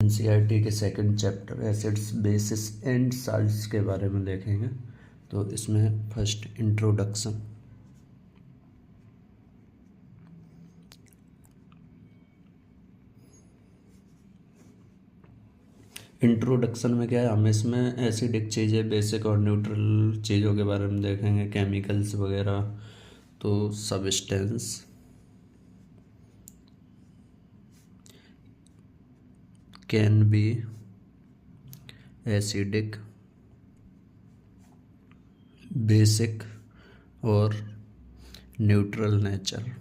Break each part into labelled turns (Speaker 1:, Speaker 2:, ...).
Speaker 1: NCERT के second chapter acids bases and salts के बारे में देखेंगे। तो इसमें फर्स्ट इंट्रोडक्शन। इंट्रोडक्शन में क्या है, हम इसमें एसिडिक चीज़ें, बेसिक और न्यूट्रल चीज़ों के बारे में देखेंगे, केमिकल्स वगैरह। तो substance can be acidic, basic और न्यूट्रल नेचर।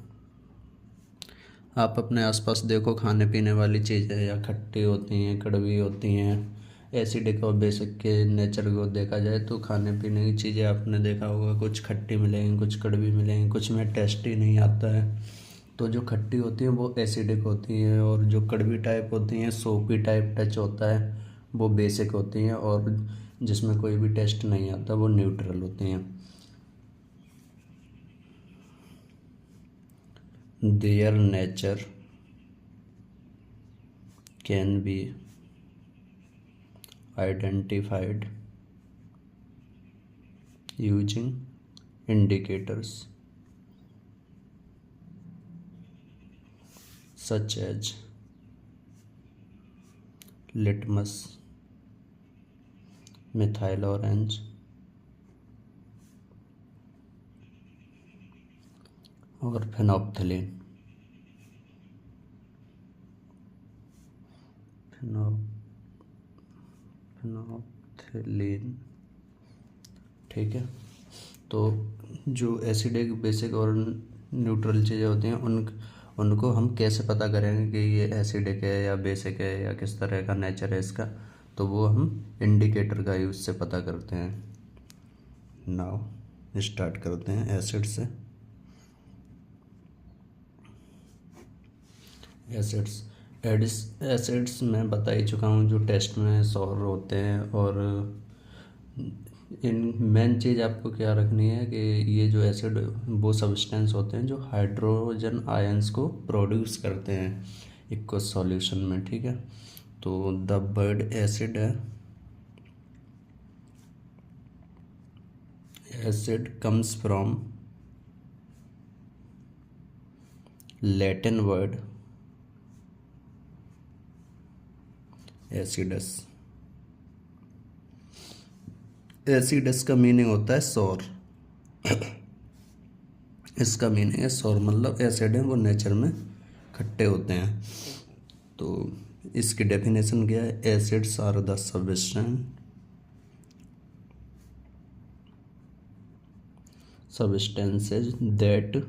Speaker 1: आप अपने आसपास देखो, खाने पीने वाली चीज़ें या खट्टी होती हैं, कड़वी होती हैं। एसिडिक और बेसिक के नेचर को देखा जाए तो खाने पीने की चीज़ें आपने देखा होगा, कुछ खट्टी मिलेंगी, कुछ कड़वी मिलेंगी, कुछ में टेस्ट ही नहीं आता है। तो जो खट्टी होती हैं वो एसिडिक होती हैं, और जो कड़वी टाइप होती हैं, सोपी टाइप टच होता है, वो बेसिक होती हैं, और जिसमें कोई भी टेस्ट नहीं आता वो न्यूट्रल होती हैं। Their nature can be identified using indicators such as litmus, methyl orange, और फेनोप्थलीन। फेनोप्थलीन, ठीक है। तो जो एसिडिक, बेसिक और न्यूट्रल चीज़ें होती हैं उनको हम कैसे पता करेंगे कि ये एसिडिक है या बेसिक है या किस तरह का नेचर है इसका, तो वो हम इंडिकेटर का यूज़ से पता करते हैं। नाउ स्टार्ट करते हैं एसिड से। एसिड्स मैं बता ही चुका हूँ, जो टेस्ट में सॉर होते हैं। और इन मेन चीज़ आपको क्या रखनी है कि ये जो एसिड, वो सब्सटेंस होते हैं जो हाइड्रोजन आयंस को प्रोड्यूस करते हैं एक्वस सॉल्यूशन में, ठीक है। तो द वर्ड एसिड है, acid comes from Latin word acidus. Acidus का मीनिंग होता है सौर। इसका मीनिंग है सौर, मतलब एसिड है वो नेचर में खट्टे होते हैं। तो इसकी डेफिनेशन क्या है? Acids are the substances that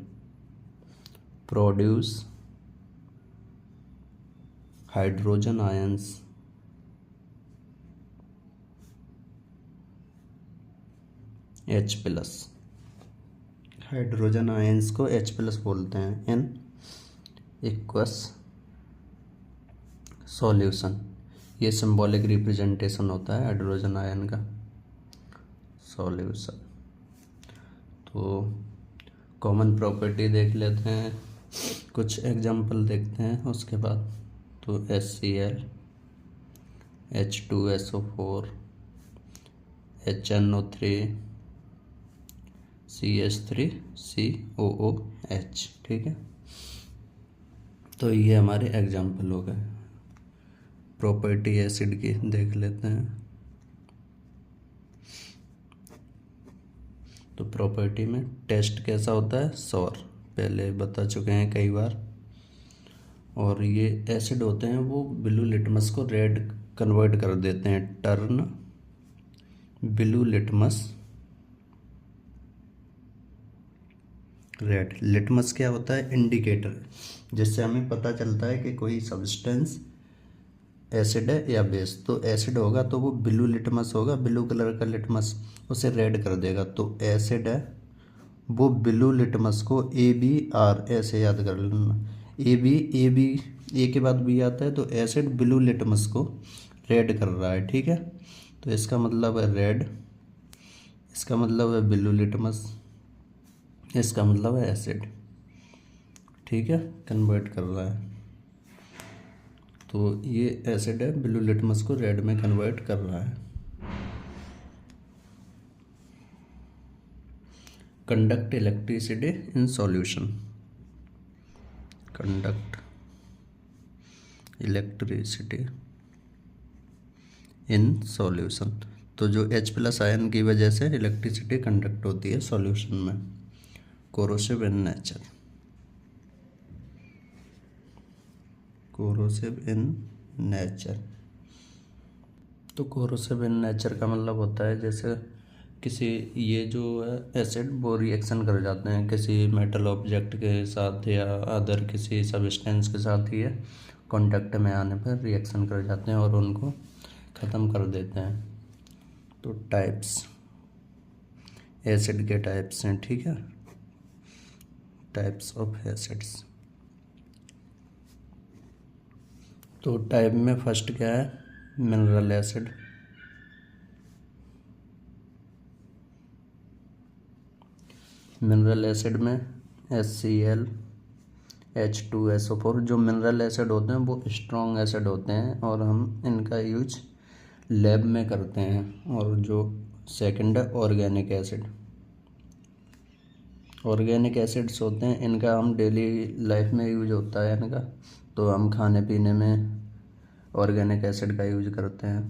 Speaker 1: produce hydrogen ions H plus. Hydrogen ions को H प्लस बोलते हैं इन एक्वस सॉल्यूशन। ये सिंबॉलिक रिप्रेजेंटेशन होता है हाइड्रोजन आयन का सॉल्यूशन। तो कॉमन प्रॉपर्टी देख लेते हैं, कुछ एग्जांपल देखते हैं उसके बाद। तो HCl, H2SO4, HNO3, CH3COOH, ठीक है। तो ये हमारे एग्जांपल हो गए। प्रॉपर्टी एसिड की देख लेते हैं। तो प्रॉपर्टी में टेस्ट कैसा होता है? सौर, पहले बता चुके हैं कई बार। और ये एसिड होते हैं वो ब्लू लिटमस को रेड कन्वर्ट कर देते हैं। Turn blue litmus red. Litmus क्या होता है? इंडिकेटर, जिससे हमें पता चलता है कि कोई सब्सटेंस एसिड है या बेस। तो एसिड होगा तो वो ब्लू लिटमस होगा, ब्लू कलर का लिटमस, उसे रेड कर देगा। तो एसिड है वो ब्लू लिटमस को ABR ऐसे याद कर लेना। ए के बाद बी आता है, तो एसिड ब्लू लिटमस को रेड कर रहा है, ठीक है। तो इसका मतलब है रेड, इसका मतलब है ब्लू लिटमस, इसका मतलब है एसिड, ठीक है, कन्वर्ट कर रहा है। तो ये एसिड है, ब्लू लिटमस को रेड में कन्वर्ट कर रहा है। Conduct electricity in solution, conduct electricity in solution. तो जो H+ आयन की वजह से इलेक्ट्रिसिटी कंडक्ट होती है सॉल्यूशन में। Corrosive in nature, corrosive in nature. तो कोरोसिव इन नेचर का मतलब होता है जैसे किसी, ये जो है एसिड वो रिएक्शन कर जाते हैं किसी मेटल ऑब्जेक्ट के साथ या अदर किसी सब्सटेंस के साथ, ये कांटेक्ट में आने पर रिएक्शन कर जाते हैं और उनको ख़त्म कर देते हैं। तो टाइप्स, एसिड के टाइप्स हैं, ठीक है, टाइप्स ऑफ एसिड्स। तो टाइप में फर्स्ट क्या है, मिनरल एसिड। मिनरल एसिड में HCl, H2SO4। जो मिनरल एसिड होते हैं वो स्ट्रॉन्ग एसिड होते हैं और हम इनका यूज लैब में करते हैं। और जो सेकंड है ऑर्गेनिक एसिड। ऑर्गेनिक एसिड्स होते हैं, इनका हम डेली लाइफ में यूज होता है इनका, तो हम खाने पीने में ऑर्गेनिक एसिड का यूज करते हैं।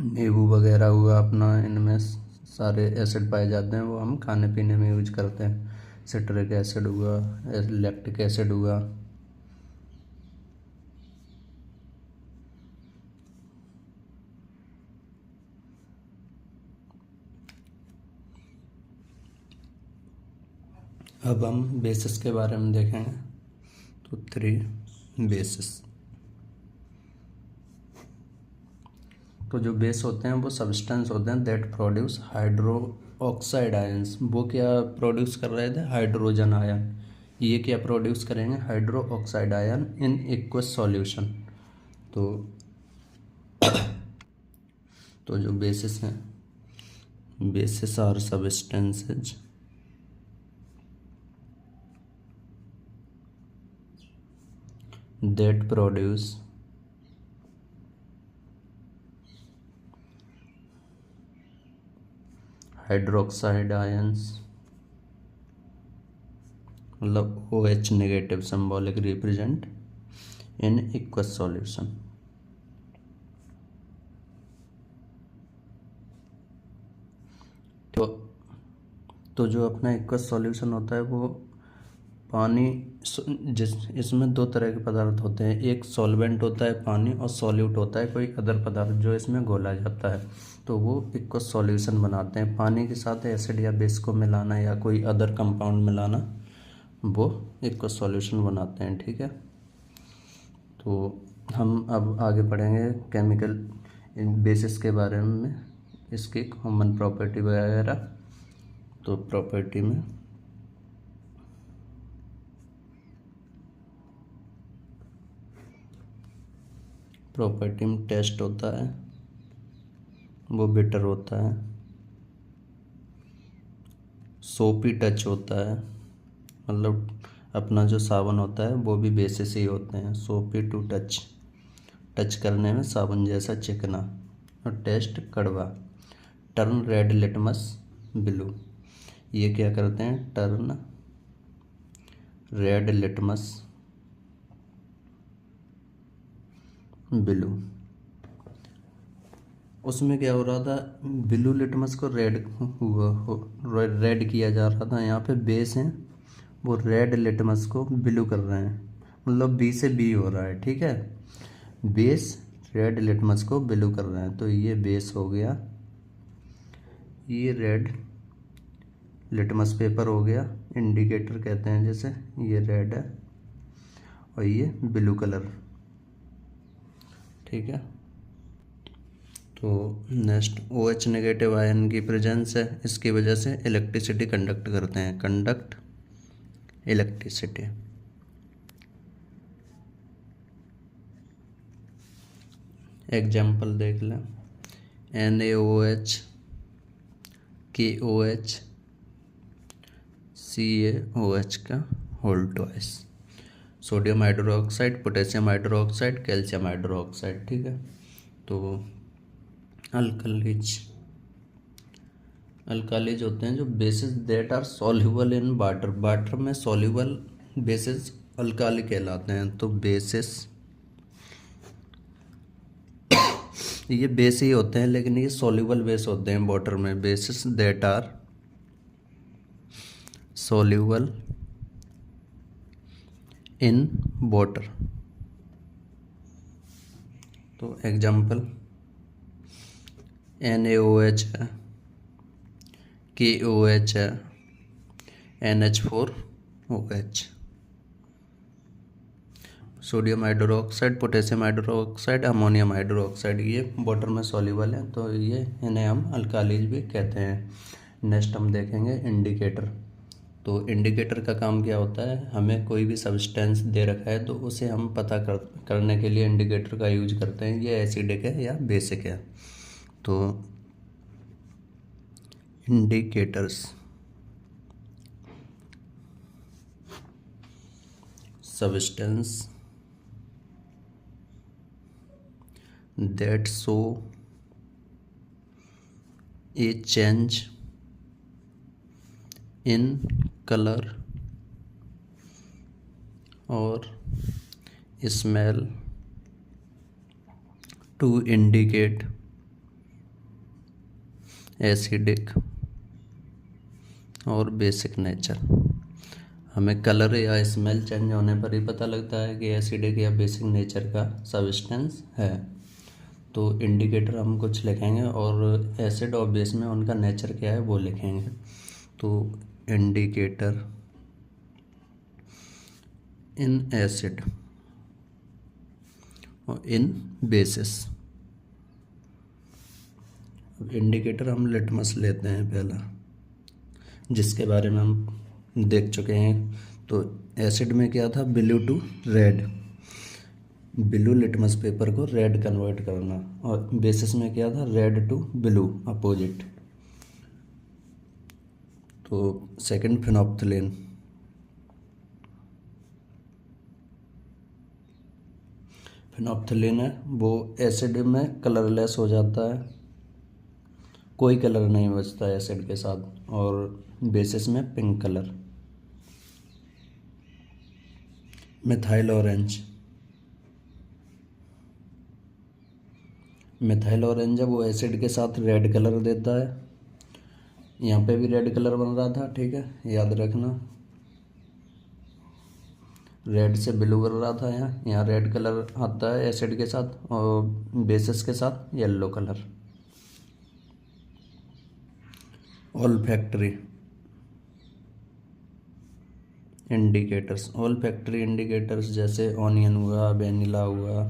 Speaker 1: नींबू वगैरह हुआ अपना, इनमें सारे एसिड पाए जाते हैं, वो हम खाने पीने में यूज करते हैं। सिट्रिक एसिड हुआ, लैक्टिक एसिड हुआ। अब हम बेसिस के बारे में देखेंगे। तो 3 बेसिस। तो जो बेस होते हैं वो सब्सटेंस होते हैं that produce hydro oxide ions. वो क्या प्रोड्यूस कर रहे थे, हाइड्रोजन आयन। ये क्या प्रोड्यूस करेंगे, hydro oxide ion in aqueous solution. तो जो बेसिस हैं, bases are substances that produce hydroxide ions, मतलब OH negative symbolic represent in aqueous solution. तो जो अपना एक्वस सॉल्यूशन होता है वो पानी, इसमें 2 तरह के पदार्थ होते हैं, एक सॉल्वेंट होता है पानी और सॉल्यूट होता है कोई अदर पदार्थ जो इसमें घोला जाता है। तो वो एक्वस सॉल्यूशन बनाते हैं। पानी के साथ एसिड या बेस को मिलाना या कोई अदर कंपाउंड मिलाना, वो एक्वस सॉल्यूशन बनाते हैं, ठीक है। तो हम अब आगे पढ़ेंगे केमिकल बेसिस के बारे में, इसकी कॉमन प्रॉपर्टी वगैरह। तो प्रॉपर्टी में टेस्ट होता है, वो बिटर होता है। सोपी टच होता है, मतलब अपना जो साबुन होता है वो भी बेसिस ही होते हैं। सोपी टू टच करने में साबुन जैसा चिकना। और टेस्ट कड़वा। Turn red litmus blue. ये क्या करते हैं, टर्न रेड लिटमस ब्लू। उसमें क्या हो रहा था, ब्लू लिटमस को रेड किया जा रहा था। यहाँ पे बेस हैं वो रेड लिटमस को ब्लू कर रहे हैं, मतलब बी से बी हो रहा है, ठीक है। बेस रेड लिटमस को ब्लू कर रहे हैं, तो ये बेस हो गया, ये रेड लिटमस पेपर हो गया, इंडिकेटर कहते हैं जैसे, ये रेड है और ये ब्लू कलर, ठीक है। तो नेक्स्ट OH नेगेटिव आयन की प्रेजेंस है, इसकी वजह से इलेक्ट्रिसिटी कंडक्ट करते हैं, कंडक्ट इलेक्ट्रिसिटी। एग्जाम्पल देख लें, NaOH, KOH, CaOH का whole twice. Sodium hydroxide, potassium hydroxide, calcium hydroxide, ठीक है। तो अल्कालीज, अल्कालीज होते हैं जो bases that are soluble in water, water में सॉल्युबल बेसिस अल्काली कहलाते हैं। तो बेसिस, ये बेस ही होते हैं लेकिन ये सॉल्युबल बेस होते हैं वाटर में, bases that are soluble in water. तो एग्जाम्पल NaOH है, KOH है, NH4OH। Sodium hydroxide, potassium hydroxide, ammonium hydroxide, ये वाटर में सॉल्युबल है, तो ये इन्हें हम अल्कालीज भी कहते हैं। नेक्स्ट हम देखेंगे इंडिकेटर। तो इंडिकेटर का काम क्या होता है, हमें कोई भी सब्सटेंस दे रखा है तो उसे हम पता करने के लिए इंडिकेटर का यूज करते हैं, ये एसिडिक है या बेसिक है। तो indicators, substance that show a change in color or smell to indicate acidic और बेसिक नेचर। हमें कलर या स्मेल चेंज होने पर ही पता लगता है कि एसिडिक या बेसिक नेचर का सब्सटेंस है। तो इंडिकेटर हम कुछ लिखेंगे और एसिड और बेस में उनका नेचर क्या है वो लिखेंगे। तो इंडिकेटर इन एसिड और इन बेसिस। इंडिकेटर हम लिटमस लेते हैं पहला, जिसके बारे में हम देख चुके हैं। तो एसिड में क्या था, blue to red, blue litmus paper को रेड कन्वर्ट करना, और बेसिस में क्या था, रेड टू ब्लू अपोजिट। तो सेकंड फिनोप्थलीन, फिनोप्थलीन है वो एसिड में कलरलेस हो जाता है, कोई कलर नहीं बचता है एसिड के साथ, और बेसिस में pink colour. Methyl orange, methyl orange है वो एसिड के साथ रेड कलर देता है, यहाँ पे भी रेड कलर बन रहा था, ठीक है, याद रखना। रेड से ब्लू बन रहा था, यहाँ रेड कलर आता है एसिड के साथ, और बेसिस के साथ yellow colour. Olfactory indicators, olfactory indicators जैसे ऑनियन हुआ, वेनिला हुआ,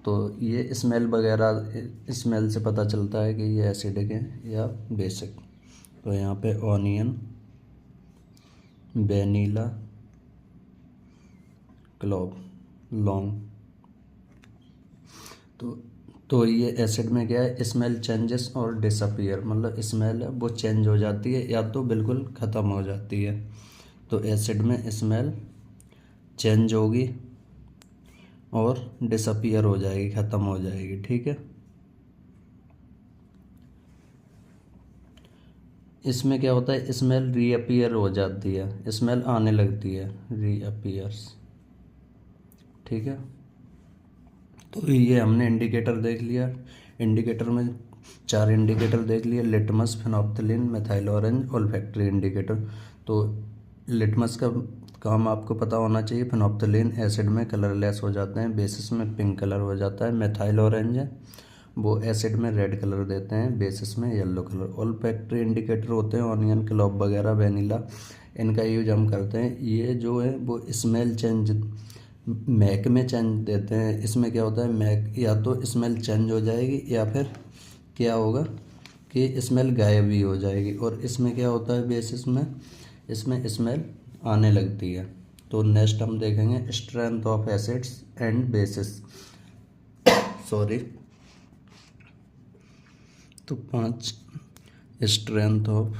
Speaker 1: तो ये स्मेल वगैरह, स्मेल से पता चलता है कि ये एसिडिक है या बेसिक। तो यहाँ पे ऑनियन, वेनिला, क्लोव, लौंग। तो ये एसिड में क्या है, स्मेल चेंजेस और डिसअपीयर, मतलब स्मेल है वो चेंज हो जाती है या तो बिल्कुल ख़त्म हो जाती है। तो एसिड में स्मेल चेंज होगी और डिसअपीयर हो जाएगी, ख़त्म हो जाएगी, ठीक है। इसमें क्या होता है, स्मेल रीअपीयर हो जाती है, स्मेल आने लगती है, रीअपीयर्स, ठीक है। तो ये हमने इंडिकेटर देख लिया। इंडिकेटर में 4 इंडिकेटर देख लिए, litmus, phenolphthalein, methyl orange, olfactory indicator. तो लिटमस का काम आपको पता होना चाहिए, फिनोप्थलीन एसिड में कलरलेस हो जाते हैं, बेसिस में पिंक कलर हो जाता है। मिथाइल ऑरेंज है वो एसिड में रेड कलर देते हैं, बेसिस में येलो कलर। ऑल्फैक्टरी इंडिकेटर होते हैं ऑनियन, क्लोव वगैरह, वेनिला, इनका यूज हम करते हैं। ये जो है वो स्मेल चेंज, महक में चेंज देते हैं। इसमें क्या होता है, महक या तो स्मेल चेंज हो जाएगी या फिर क्या होगा कि स्मेल गायब भी हो जाएगी। और इसमें क्या होता है, बेसिस में इसमें स्मेल आने लगती है। तो नेक्स्ट हम देखेंगे strength of acids and bases, sorry. तो 5 strength of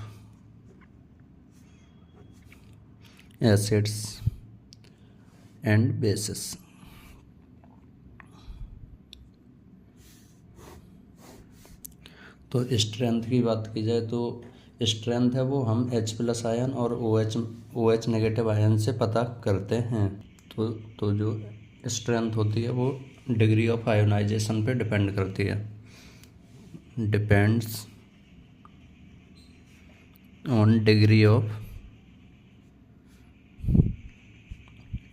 Speaker 1: acids and bases. तो स्ट्रेंथ की बात की जाए तो स्ट्रेंथ है वो हम H+ आयन और OH नेगेटिव आयन से पता करते हैं। तो जो स्ट्रेंथ होती है वो डिग्री ऑफ आयोनाइजेशन पे डिपेंड करती है, depends on degree of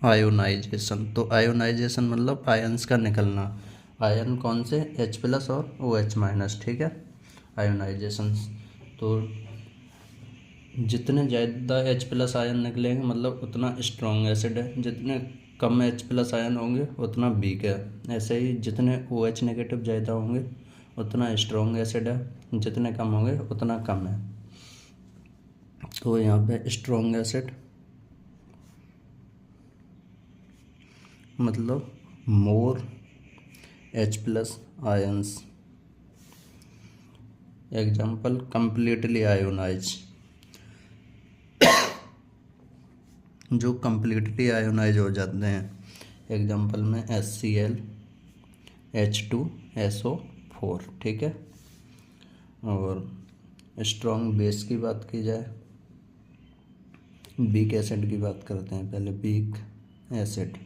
Speaker 1: ionization. तो आयोनाइजेशन मतलब आयन्स का निकलना। आयन कौन से? H+ और OH-, ठीक है। आयोनाइजेशन तो जितने ज़्यादा H+ आयन निकलेंगे मतलब उतना स्ट्रॉन्ग एसिड है, जितने कम H+ आयन होंगे उतना वीक है। ऐसे ही जितने OH नेगेटिव ज़्यादा होंगे उतना स्ट्रॉन्ग एसिड है, जितने कम होंगे उतना कम है। तो यहाँ पे स्ट्रॉन्ग एसिड मतलब more H+ ions. Example completely ionize, जो कंप्लीटली आयोनाइज हो जाते हैं। एग्जाम्पल में HCl, H2SO4, ठीक है। और स्ट्रॉन्ग बेस की बात की जाए, वीक एसिड की बात करते हैं पहले। Weak acid,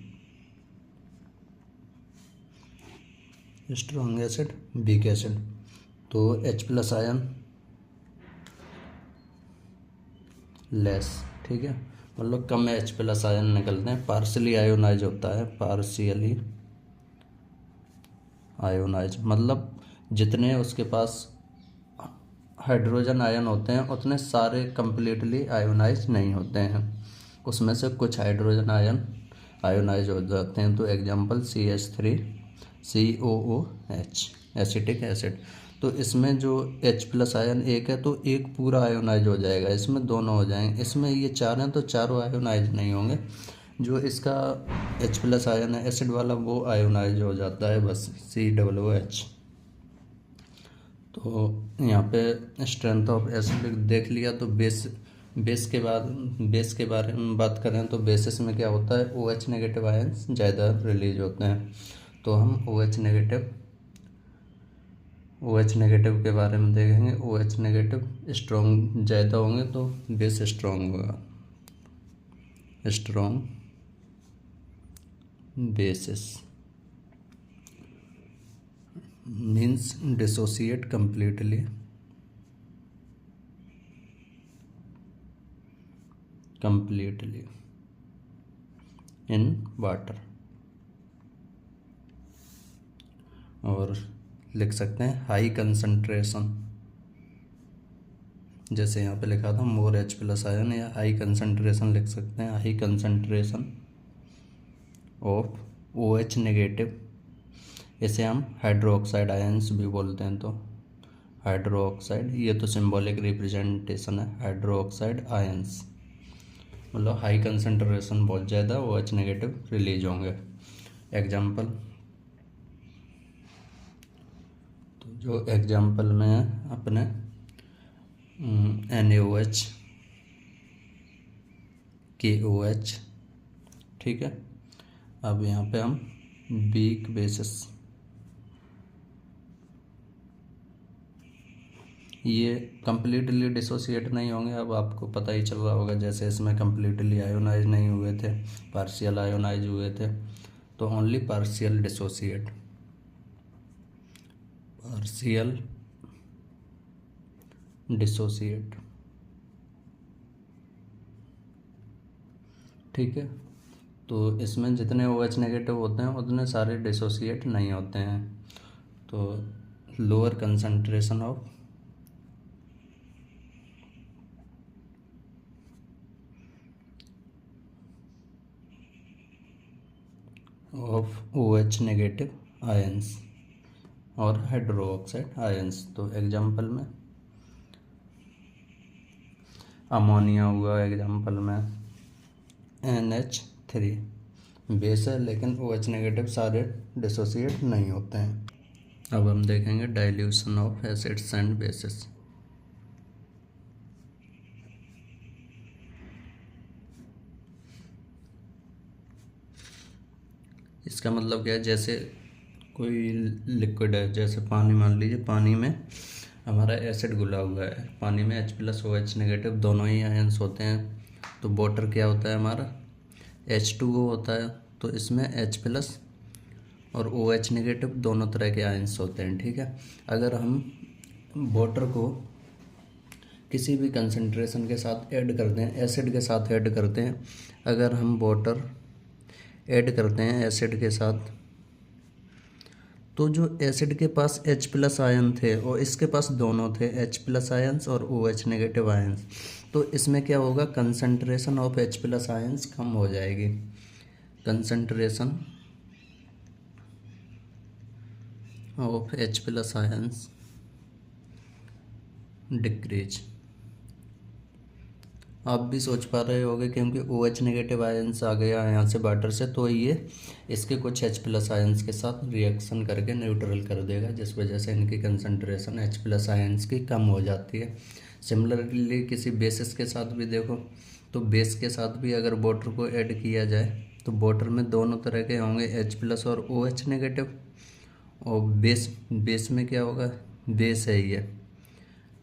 Speaker 1: strong acid, weak acid. तो H+ आयन लेस, ठीक है, मतलब कम H+ आयन निकलते हैं। पार्शियली आयोनाइज होता है, पार्शियली आयोनाइज मतलब जितने उसके पास हाइड्रोजन आयन होते हैं उतने सारे कंप्लीटली आयोनाइज नहीं होते हैं, उसमें से कुछ हाइड्रोजन आयन आयोनाइज हो जाते हैं। तो एग्जांपल CH3COOH, एसिटिक एसिड। तो इसमें जो H+ आयन एक है तो एक पूरा आयोनाइज हो जाएगा, इसमें दोनों हो जाएंगे। इसमें ये चार हैं तो चारों आयोनाइज नहीं होंगे। जो इसका H+ आयन है एसिड वाला वो आयोनाइज हो जाता है बस, COOH। तो यहाँ पे स्ट्रेंथ ऑफ एसिड देख लिया। तो बेस के बारे में बात करें तो बेसिस में क्या होता है, OH नेगेटिव आयन्स ज़्यादा रिलीज होते हैं। तो हम OH नेगेटिव के बारे में देखेंगे। OH नेगेटिव स्ट्रॉन्ग ज़्यादा होंगे तो बेस स्ट्रॉन्ग होगा, strong bases means dissociate completely in water। और लिख सकते हैं हाई कंसंट्रेशन, जैसे यहाँ पे लिखा था मोर H+ आयन, या हाई कंसंट्रेशन लिख सकते हैं, high concentration of OH negative. इसे हम हाइड्रोक्साइड आयन्स भी बोलते हैं। तो हाइड्रोक्साइड, ये तो सिंबॉलिक रिप्रेजेंटेशन है, हाइड्रोक्साइड आयन्स मतलब हाई कंसंट्रेशन बहुत ज़्यादा OH नेगेटिव रिलीज होंगे। एग्जाम्पल, तो जो एग्जाम्पल में है अपने NaOH, KOH, ठीक है। अब यहाँ पे हम वीक बेसिस, ये कंप्लीटली डिसोसिएट नहीं होंगे। अब आपको पता ही चल रहा होगा, जैसे इसमें कंप्लीटली आयोनाइज नहीं हुए थे, पार्शियल आयोनाइज हुए थे। तो only partial dissociate, partial dissociate, ठीक है। तो इसमें जितने OH नेगेटिव होते हैं उतने सारे डिसोसिएट नहीं होते हैं। तो lower concentration of OH negative ions और हाइड्रोक्साइड आयंस। तो एग्जाम्पल में अमोनिया हुआ, एग्जाम्पल में NH3 बेस है लेकिन OH नेगेटिव सारे डिसोसिएट नहीं होते हैं। अब हम देखेंगे dilution of acids and bases. इसका मतलब क्या है, जैसे कोई लिक्विड है, जैसे पानी, मान लीजिए पानी में हमारा एसिड घुला हुआ है, पानी में H+OH- दोनों ही आयंस होते हैं। तो वाटर क्या होता है हमारा, H2O होता है। तो इसमें H+ और OH- दोनों तरह के आयंस होते हैं, ठीक है। अगर हम वाटर को किसी भी कंसंट्रेशन के साथ ऐड करते हैं, एसिड के साथ ऐड करते हैं, अगर हम वाटर ऐड करते हैं एसिड के साथ, तो जो एसिड के पास H+ आयन थे और इसके पास दोनों थे, H+ आयंस और OH- आयंस, तो इसमें क्या होगा, कंसंट्रेशन ऑफ H+ आयंस कम हो जाएगी, concentration of H+ ions decrease. आप भी सोच पा रहे होगे क्योंकि OH- आयंस आ गया यहाँ से वाटर से, तो ये इसके कुछ H+ आयंस के साथ रिएक्शन करके न्यूट्रल कर देगा, जिस वजह से इनकी कंसंट्रेशन H+ आयंस की कम हो जाती है। सिमिलरली किसी बेसिस के साथ भी देखो, तो बेस के साथ भी अगर वाटर को ऐड किया जाए तो वाटर में दोनों तरह के होंगे, H+ और OH-। और बेस में क्या होगा, बेस है ये,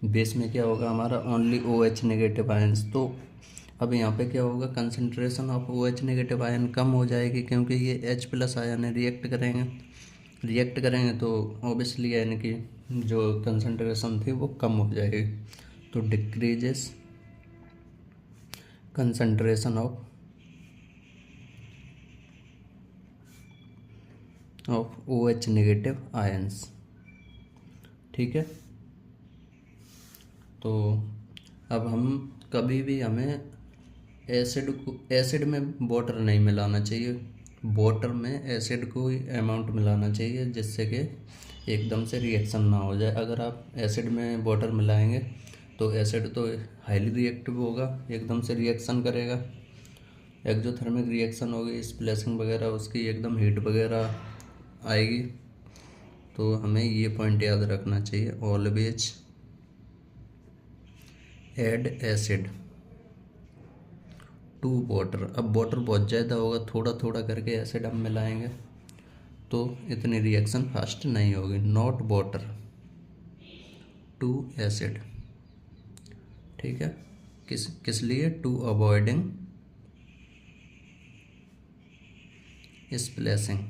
Speaker 1: बेस में क्या होगा हमारा ओनली OH- आयंस। तो अब यहाँ पे क्या होगा, कंसंट्रेशन ऑफ OH- आयन कम हो जाएगी, क्योंकि ये H+ आयन है, रिएक्ट करेंगे तो ऑब्वियसली यानी कि जो कंसंट्रेशन थी वो कम हो जाएगी। तो decreases concentration of OH- ions, ठीक है। तो अब हम कभी भी हमें एसिड में वाटर नहीं मिलाना चाहिए, वाटर में एसिड को ही अमाउंट मिलाना चाहिए, जिससे कि एकदम से रिएक्शन ना हो जाए। अगर आप एसिड में वाटर मिलाएंगे तो एसिड तो हाईली रिएक्टिव होगा, एकदम से रिएक्शन करेगा, एक्जोथर्मिक रिएक्शन होगी, स्प्लैशिंग वगैरह, उसकी एकदम हीट वगैरह आएगी। तो हमें ये पॉइंट याद रखना चाहिए, always add acid to water. अब वाटर बहुत ज़्यादा होगा, थोड़ा थोड़ा करके एसिड हम मिलाएंगे तो इतनी रिएक्शन फास्ट नहीं होगी। नॉट वाटर टू एसिड, ठीक है। किस लिए, to avoiding splashing,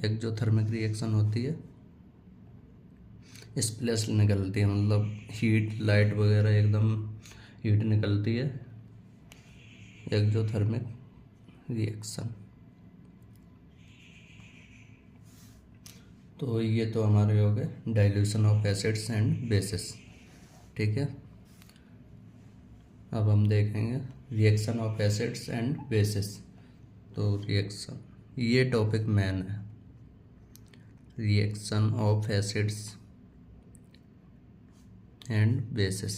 Speaker 1: exothermic reaction होती है, स्प्लैश निकलती है, मतलब हीट लाइट वगैरह एकदम हीट निकलती है, एक्जोथर्मिक रिएक्शन। तो ये तो हमारे हो गए dilution of acids and bases, ठीक है। अब हम देखेंगे reaction of acids and bases. तो रिएक्शन, ये टॉपिक मेन है, reaction of acids and bases.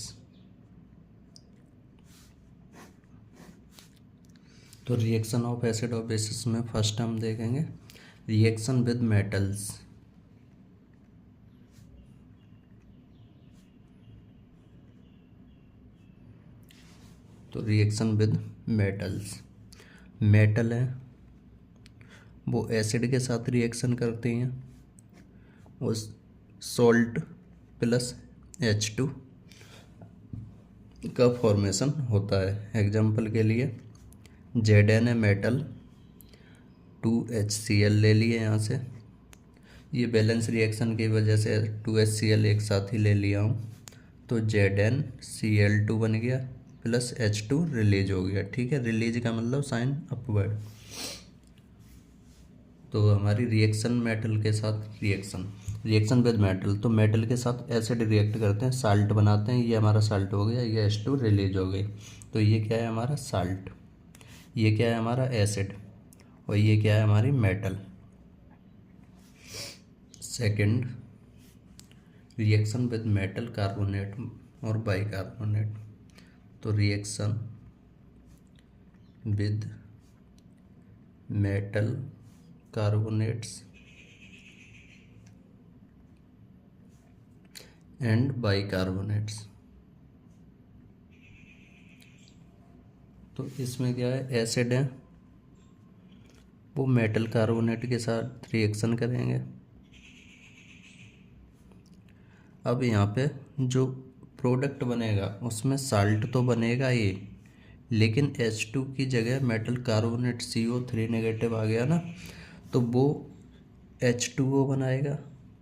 Speaker 1: तो रिएक्शन ऑफ एसिड और बेसिस में फर्स्ट हम देखेंगे रिएक्शन विद मेटल्स। तो रिएक्शन विद मेटल्स, मेटल है वो एसिड के साथ रिएक्शन करती हैं, उस सॉल्ट प्लस H2 का फॉर्मेशन होता है। एग्जाम्पल के लिए Zn है मेटल, 2HCl ले लिए यहाँ से, ये बैलेंस रिएक्शन की वजह से 2HCl एक साथ ही ले लिया हूँ, तो ZnCl2 बन गया प्लस H2 रिलीज हो गया, ठीक है। रिलीज का मतलब साइन अपवर्ड। तो हमारी रिएक्शन मेटल के साथ रिएक्शन विद मेटल, तो मेटल के साथ एसिड रिएक्ट करते हैं, साल्ट बनाते हैं, ये हमारा साल्ट हो गया, ये H2 रिलीज हो गई, तो ये क्या है हमारा साल्ट, ये क्या है हमारा एसिड, और ये क्या है हमारी metal. Second, reaction with metal carbonate और बाइकार्बोनेट। तो reaction with metal carbonates and bicarbonates. तो इसमें क्या है, एसिड है वो मेटल कार्बोनेट के साथ रिएक्शन करेंगे। अब यहाँ पे जो प्रोडक्ट बनेगा उसमें साल्ट तो बनेगा ही, लेकिन H2 की जगह मेटल कार्बोनेट CO3 नेगेटिव आ गया ना, तो वो H2O बनाएगा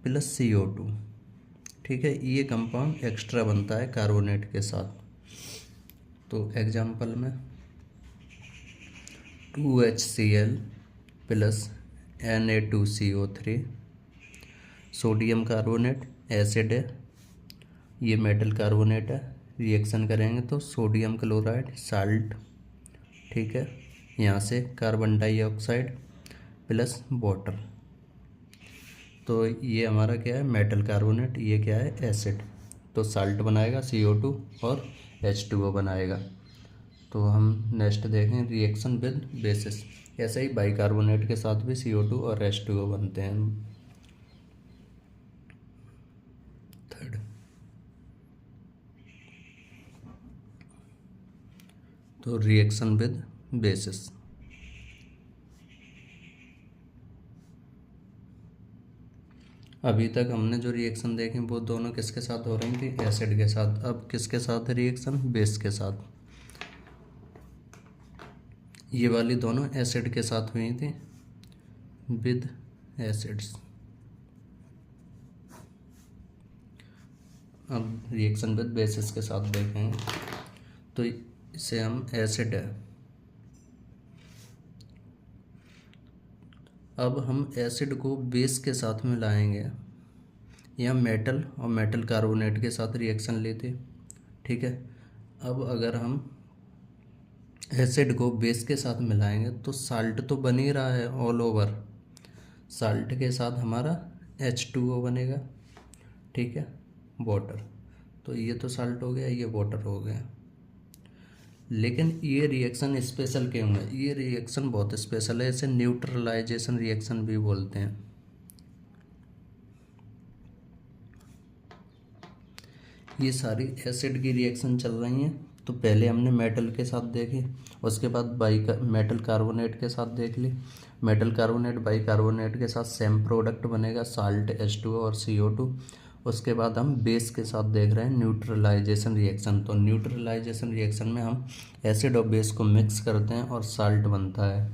Speaker 1: प्लस CO2। ठीक है, ये कंपाउंड एक्स्ट्रा बनता है कार्बोनेट के साथ। तो एग्जाम्पल में 2HCl plus Na2CO3, sodium carbonate acid है, ये मेटल कार्बोनेट है, रिएक्शन करेंगे तो सोडियम क्लोराइड साल्ट। ठीक है, यहाँ से कार्बन डाइऑक्साइड प्लस वाटर। तो ये हमारा क्या है, मेटल कार्बोनेट, ये क्या है, एसिड। तो साल्ट बनाएगा CO2 और H2O बनाएगा। तो हम नेक्स्ट देखें रिएक्शन विद बेसिस। ऐसे ही बाइकार्बोनेट के साथ भी CO2 और H2O बनते हैं। थर्ड, तो रिएक्शन विद बेसिस। अभी तक हमने जो रिएक्शन देखे वो दोनों किसके साथ हो रही थी, एसिड के साथ। अब किसके साथ है रिएक्शन, बेस के साथ। ये वाली दोनों एसिड के साथ हुई थी, विद एसिड्स। अब रिएक्शन विद बेसिस के साथ देखेंगे, तो इसे हम एसिड है। अब हम एसिड को बेस के साथ मिलाएंगे। यह मेटल और मेटल कार्बोनेट के साथ रिएक्शन लेते। ठीक है, अब अगर हम एसिड को बेस के साथ मिलाएंगे तो साल्ट तो बन ही रहा है ऑल ओवर। साल्ट के साथ हमारा H2O बनेगा। ठीक है, वाटर। तो ये तो साल्ट हो गया, ये वाटर हो गया। लेकिन ये रिएक्शन स्पेशल क्यों है, ये रिएक्शन बहुत स्पेशल है, इसे न्यूट्रलाइजेशन रिएक्शन भी बोलते हैं। ये सारी एसिड की रिएक्शन चल रही हैं। तो पहले हमने मेटल के साथ देखी, उसके बाद मेटल कार्बोनेट के साथ देख ली। मेटल कार्बोनेट बाइकार्बोनेट के साथ सेम प्रोडक्ट बनेगा, साल्ट H2O और CO2। उसके बाद हम बेस के साथ देख रहे हैं न्यूट्रलाइजेशन रिएक्शन। तो न्यूट्रलाइजेशन रिएक्शन में हम एसिड और बेस को मिक्स करते हैं और साल्ट बनता है।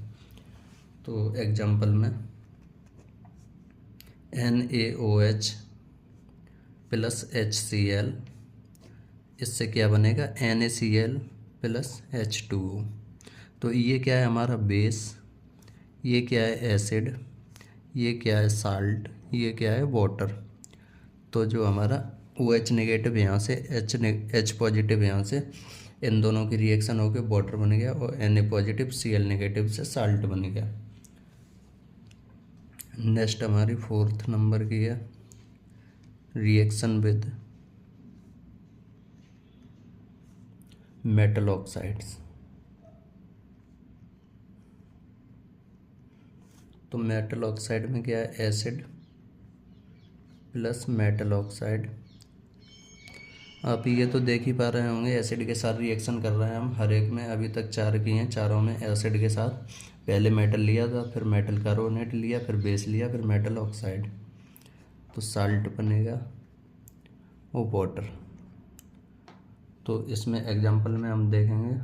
Speaker 1: तो एग्जांपल में NaOH प्लस HCl, इससे क्या बनेगा, NaCl प्लस H2O। तो ये क्या है हमारा बेस, ये क्या है एसिड, ये क्या है साल्ट, ये क्या है वाटर। तो जो हमारा OH नेगेटिव यहाँ से H पॉजिटिव यहाँ से, इन दोनों की रिएक्शन होकर वाटर बन गया, और Na पॉजिटिव Cl नेगेटिव से साल्ट बन गया। नेक्स्ट हमारी 4th नंबर की है रिएक्शन विद मेटल ऑक्साइड्स। तो मेटल ऑक्साइड में क्या है, एसिड प्लस मेटल ऑक्साइड। आप ये तो देख ही पा रहे होंगे एसिड के साथ रिएक्शन कर रहे हैं हम हर एक में। अभी तक 4 की हैं, चारों में एसिड के साथ। पहले मेटल लिया था, फिर मेटल कार्बोनेट लिया, फिर बेस लिया, फिर मेटल ऑक्साइड। तो साल्ट बनेगा वो वाटर। तो इसमें एग्जांपल में हम देखेंगे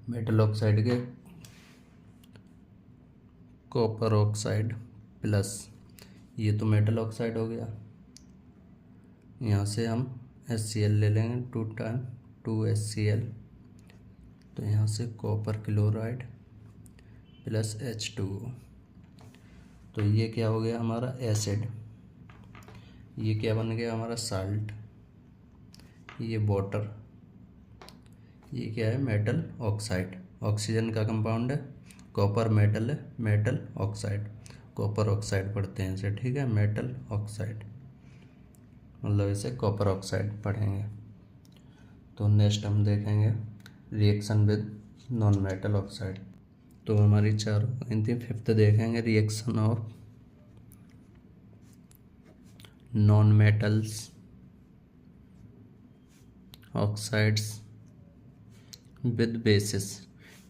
Speaker 1: मेटल ऑक्साइड के कॉपर ऑक्साइड प्लस, ये तो मेटल ऑक्साइड हो गया, यहाँ से हम HCl ले लेंगे 2 टाइम 2HCl। तो यहाँ से कॉपर क्लोराइड प्लस H2O। तो ये क्या हो गया हमारा एसिड, ये क्या बन गया हमारा साल्ट, ये वाटर, ये क्या है मेटल ऑक्साइड। ऑक्सीजन का कंपाउंड है, कॉपर मेटल है, मेटल ऑक्साइड, कॉपर ऑक्साइड पढ़ते हैं इसे। ठीक है, मेटल ऑक्साइड मतलब इसे कॉपर ऑक्साइड पढ़ेंगे। तो नेक्स्ट हम देखेंगे reaction with non metal oxide. तो हमारी 4 5th देखेंगे reaction of non metals oxides with basis,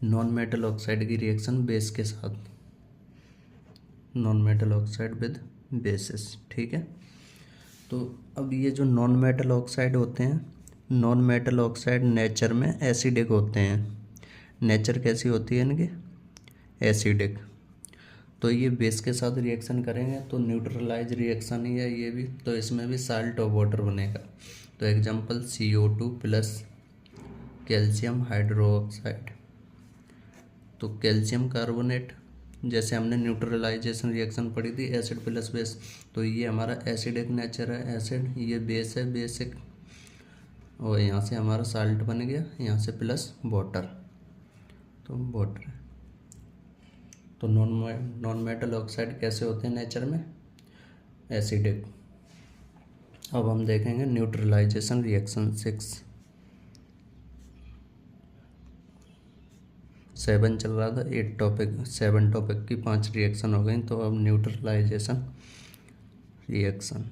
Speaker 1: non metal oxide की रिएक्शन बेस के साथ, non metal oxide with basis. ठीक है, तो अब ये जो नॉन मेटल ऑक्साइड होते हैं, नॉन मेटल ऑक्साइड नेचर में एसिडिक होते हैं। नेचर कैसी होती है इनकी? एसिडिक। तो ये बेस के साथ रिएक्शन करेंगे तो न्यूट्रलाइज रिएक्शन ही है ये भी, तो इसमें भी साल्ट और वाटर बनेगा। तो example CO2 plus calcium hydroxide, तो कैल्शियम कार्बोनेट, जैसे हमने न्यूट्रलाइजेशन रिएक्शन पढ़ी थी एसिड प्लस बेस, तो ये हमारा एसिडिक नेचर है एसिड, ये बेस है बेसिक, और यहाँ से हमारा साल्ट बन गया, यहाँ से प्लस वाटर, तो वाटर। तो नॉन मेटल ऑक्साइड कैसे होते हैं नेचर में? एसिडिक। अब हम देखेंगे न्यूट्रलाइजेशन रिएक्शन 7 चल रहा था, 7 टॉपिक की 5 रिएक्शन हो गई। तो अब न्यूट्रलाइजेशन रिएक्शन,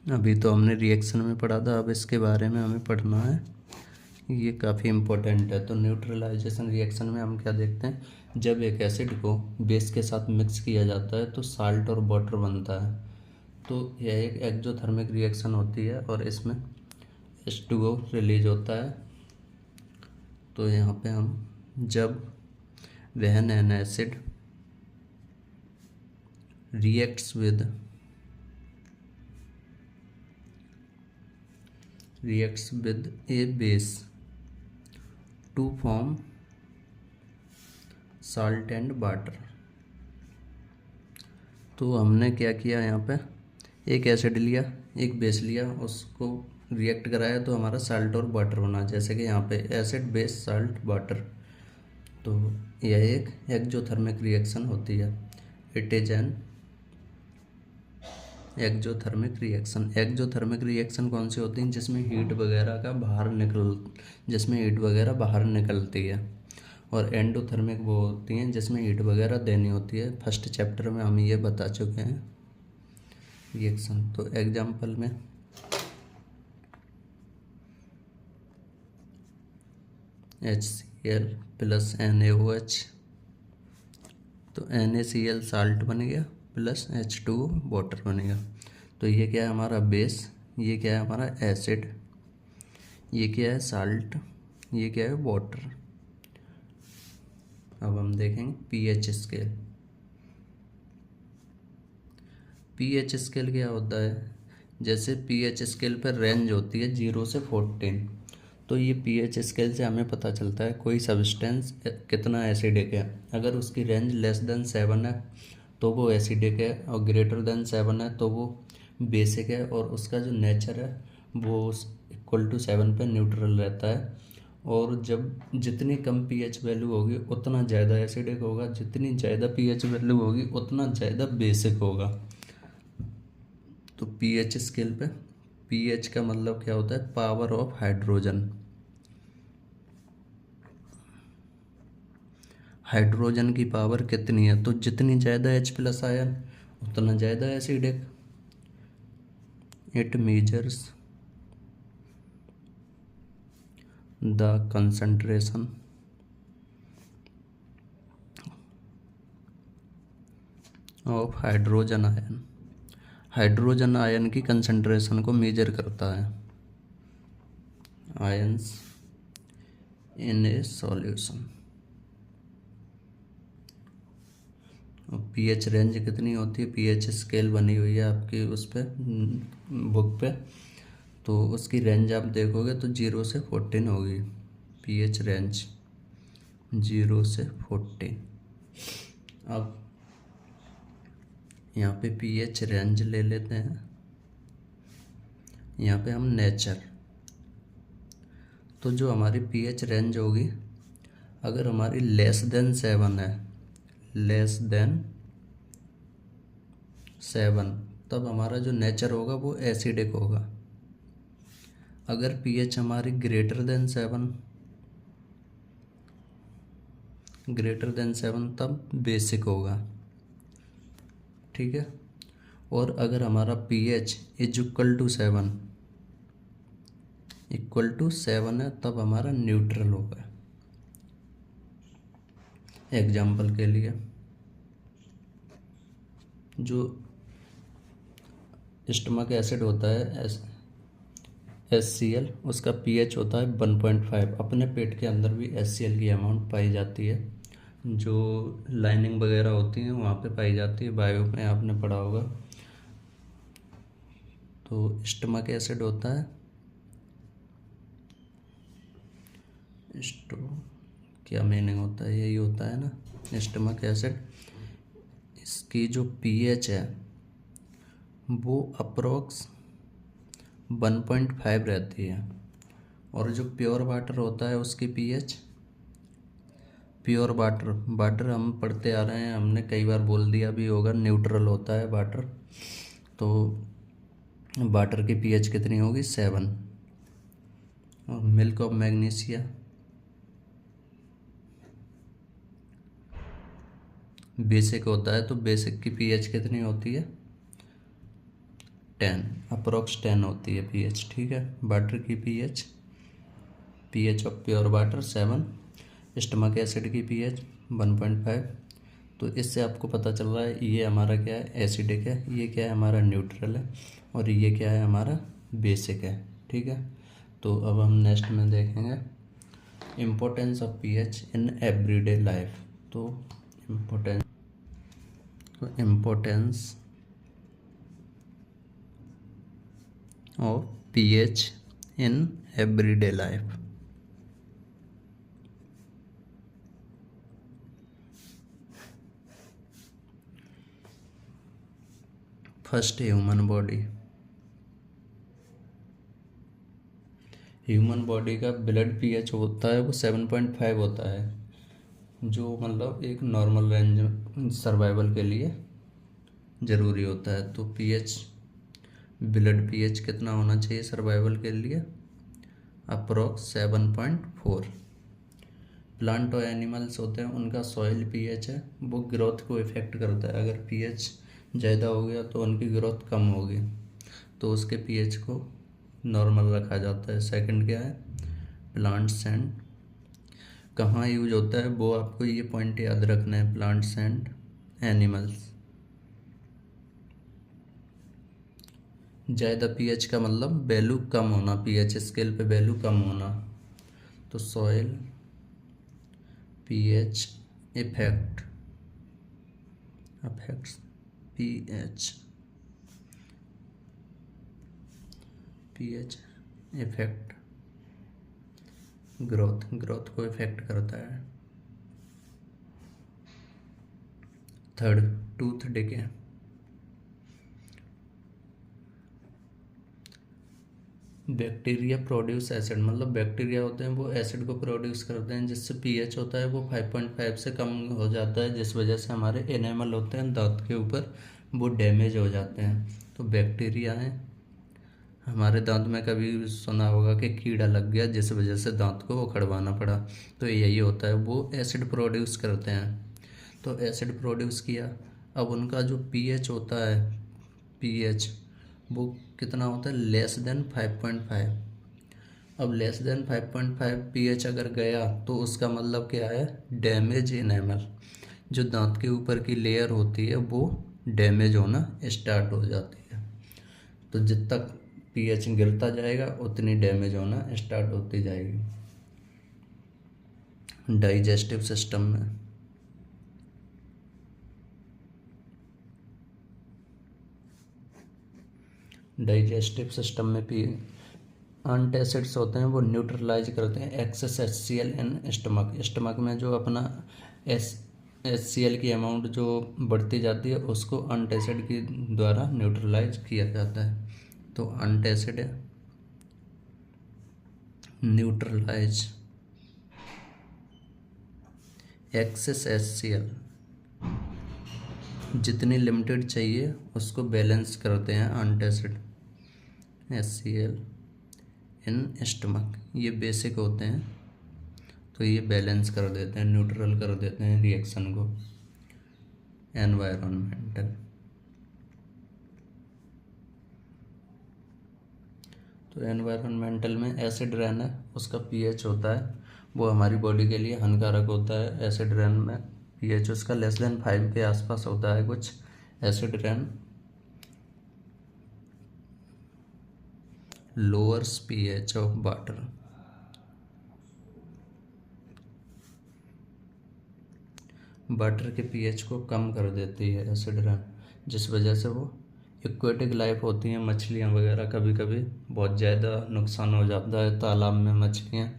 Speaker 1: अभी तो हमने रिएक्शन में पढ़ा था, अब इसके बारे में हमें पढ़ना है, ये काफ़ी इम्पोर्टेंट है। तो न्यूट्रलाइजेशन रिएक्शन में हम क्या देखते हैं, जब एक एसिड को बेस के साथ मिक्स किया जाता है तो साल्ट और वाटर बनता है। तो यह एक एक्जोथर्मिक रिएक्शन होती है और इसमें H2O रिलीज होता है। तो यहाँ पे हम जब when an acid reacts with a base to form salt and water, तो हमने क्या किया, यहाँ पे एक एसिड लिया, एक बेस लिया, उसको रिएक्ट कराया तो हमारा साल्ट और वाटर बना। जैसे कि यहाँ पे एसिड बेस साल्ट वाटर, तो यह एक एक्जोथर्मिक रिएक्शन होती है। It is an exothermic reaction. Exothermic reaction कौन सी होती है? जिसमें हीट वगैरह बाहर निकलती है। और एंडोथर्मिक वो होती हैं जिसमें हीट वगैरह देनी होती है। फर्स्ट चैप्टर में हम ये बता चुके हैं रिएक्शन। तो एग्जाम्पल में HCl प्लस NaOH, तो NaCl साल्ट बन गया प्लस H2O वाटर बनेगा। तो ये क्या है हमारा बेस, ये क्या है हमारा एसिड, ये क्या है साल्ट, ये क्या है वाटर। अब हम देखेंगे पीएच स्केल। पीएच स्केल क्या होता है? जैसे पीएच स्केल पर रेंज होती है 0 से 14, तो ये पीएच स्केल से हमें पता चलता है कोई सब्सटेंस कितना एसिडिक है। अगर उसकी रेंज लेस देन 7 है तो वो एसिडिक है, और ग्रेटर देन 7 है तो वो बेसिक है, और उसका जो नेचर है वो इक्वल टू 7 पे न्यूट्रल रहता है। और जब जितनी कम पीएच वैल्यू होगी उतना ज़्यादा एसिडिक होगा, जितनी ज़्यादा पीएच वैल्यू होगी उतना ज़्यादा बेसिक होगा। तो पीएच स्केल पे पीएच का मतलब क्या होता है? Power of hydrogen. हाइड्रोजन की पावर कितनी है? तो जितनी ज़्यादा H+ आयन उतना ज़्यादा acidic. It measures the concentration of hydrogen ion. Hydrogen ion की कंसंट्रेशन को मेजर करता है। Ions in A solution. PH range कितनी होती है? पीएच स्केल बनी हुई है आपकी उस पर बुक पे, तो उसकी रेंज आप देखोगे तो 0 से 14 होगी। पीएच रेंज 0 से 14। अब यहाँ पे पीएच रेंज ले लेते हैं, यहाँ पे हम नेचर। तो जो हमारी पीएच रेंज होगी, अगर हमारी लेस देन 7 है, लेस देन 7, तब हमारा जो नेचर होगा वो एसिडिक होगा। अगर पीएच हमारी ग्रेटर देन 7 तब बेसिक होगा। ठीक है। और अगर हमारा pH is equal to 7, equal to 7 है तब हमारा न्यूट्रल होगा। एग्जाम्पल के लिए जो स्टमक एसिड होता है HCl, उसका pH होता है 1.5। अपने पेट के अंदर भी HCl की अमाउंट पाई जाती है, जो लाइनिंग वगैरह होती है वहाँ पे पाई जाती है, बायो में आपने पढ़ा होगा। तो स्टमक एसिड होता है क्या मीनिंग होता है, यही होता है ना स्टमक एसिड। इसकी जो pH है वो अप्रोक्स 1.5 रहती है। और जो प्योर वाटर होता है उसकी pH, प्योर वाटर हम पढ़ते आ रहे हैं, हमने कई बार बोल दिया भी होगा, न्यूट्रल होता है वाटर। तो वाटर की pH कितनी होगी 7। और मिल्क ऑफ मैग्नीशिया बेसिक होता है, तो बेसिक की pH कितनी होती है 10, अप्रोक्स 10 होती है pH, ठीक है। वाटर की pH of pure water 7, stomach acid की pH 1.5। तो इससे आपको पता चल रहा है ये हमारा क्या है, एसिडिक है, ये क्या है हमारा न्यूट्रल है, और ये क्या है हमारा बेसिक है, ठीक है। तो अब हम नेक्स्ट में देखेंगे importance of pH in everyday life. तो importance of pH in everyday life. First, human body का ब्लड pH होता है वो 7.5 होता है, जो मतलब एक नॉर्मल रेंज सर्वाइवल के लिए ज़रूरी होता है। तो ब्लड pH कितना होना चाहिए सर्वाइवल के लिए, अप्रोक्स 7.4। प्लांट और एनिमल्स होते हैं उनका सॉइल pH है वो ग्रोथ को इफ़ेक्ट करता है। अगर pH ज़्यादा हो गया तो उनकी ग्रोथ कम होगी, तो उसके pH को नॉर्मल रखा जाता है। सेकंड क्या है, प्लांट्स एंड कहाँ यूज होता है वो आपको ये पॉइंट याद रखना है, प्लांट्स एंड एनिमल्स। ज़्यादा pH का मतलब वैल्यू कम होना, pH स्केल पे वैल्यू कम होना। तो soil pH effects pH effect growth को इफेक्ट करता है। Third, tooth decay. Bacteria produce acid, मतलब बैक्टीरिया होते हैं वो एसिड को प्रोड्यूस करते हैं, जिससे pH होता है वो 5.5 से कम हो जाता है, जिस वजह से हमारे एनिमल होते हैं दांत के ऊपर वो डैमेज हो जाते हैं। तो बैक्टीरिया हैं हमारे दांत में, कभी सुना होगा कि कीड़ा लग गया जिस वजह से दांत को उखड़वाना पड़ा, तो यही होता है, वो एसिड प्रोड्यूस करते हैं। तो एसिड प्रोड्यूस किया, अब उनका जो pH होता है pH वो कितना होता है, लेस देन 5.5। अब लेस देन 5.5 pH अगर गया तो उसका मतलब क्या है, डैमेज एनिमल, जो दांत के ऊपर की लेयर होती है वो डैमेज होना स्टार्ट हो जाती है। तो जित तक pH गिरता जाएगा उतनी डैमेज होना स्टार्ट होती जाएगी। डाइजेस्टिव सिस्टम में एंटासिड्स होते हैं वो न्यूट्रलाइज करते हैं एक्सेस HCl इन स्टमक में जो अपना HCl की अमाउंट जो बढ़ती जाती है उसको एंटासिड के द्वारा न्यूट्रलाइज किया जाता है। तो एंटासिड न्यूट्रलाइज एक्सेस HCl, जितनी लिमिटेड चाहिए उसको बैलेंस करते हैं एंटासिड HCl इन स्टमक। ये बेसिक होते हैं तो ये बैलेंस कर देते हैं, न्यूट्रल कर देते हैं रिएक्शन को। एनवायरमेंटल, तो एनवायरनमेंटल में एसिड रेन है, उसका पीएच होता है वो हमारी बॉडी के लिए हानिकारक होता है। एसिड रेन में पीएच उसका <5 के आसपास होता है कुछ। Acid rain lowers pH of water. Water के पीएच को कम कर देती है एसिड रेन, जिस वजह से वो एक्वेटिक लाइफ होती हैं मछलियाँ वगैरह, कभी कभी बहुत ज़्यादा नुकसान हो जाता है तालाब में मछलियाँ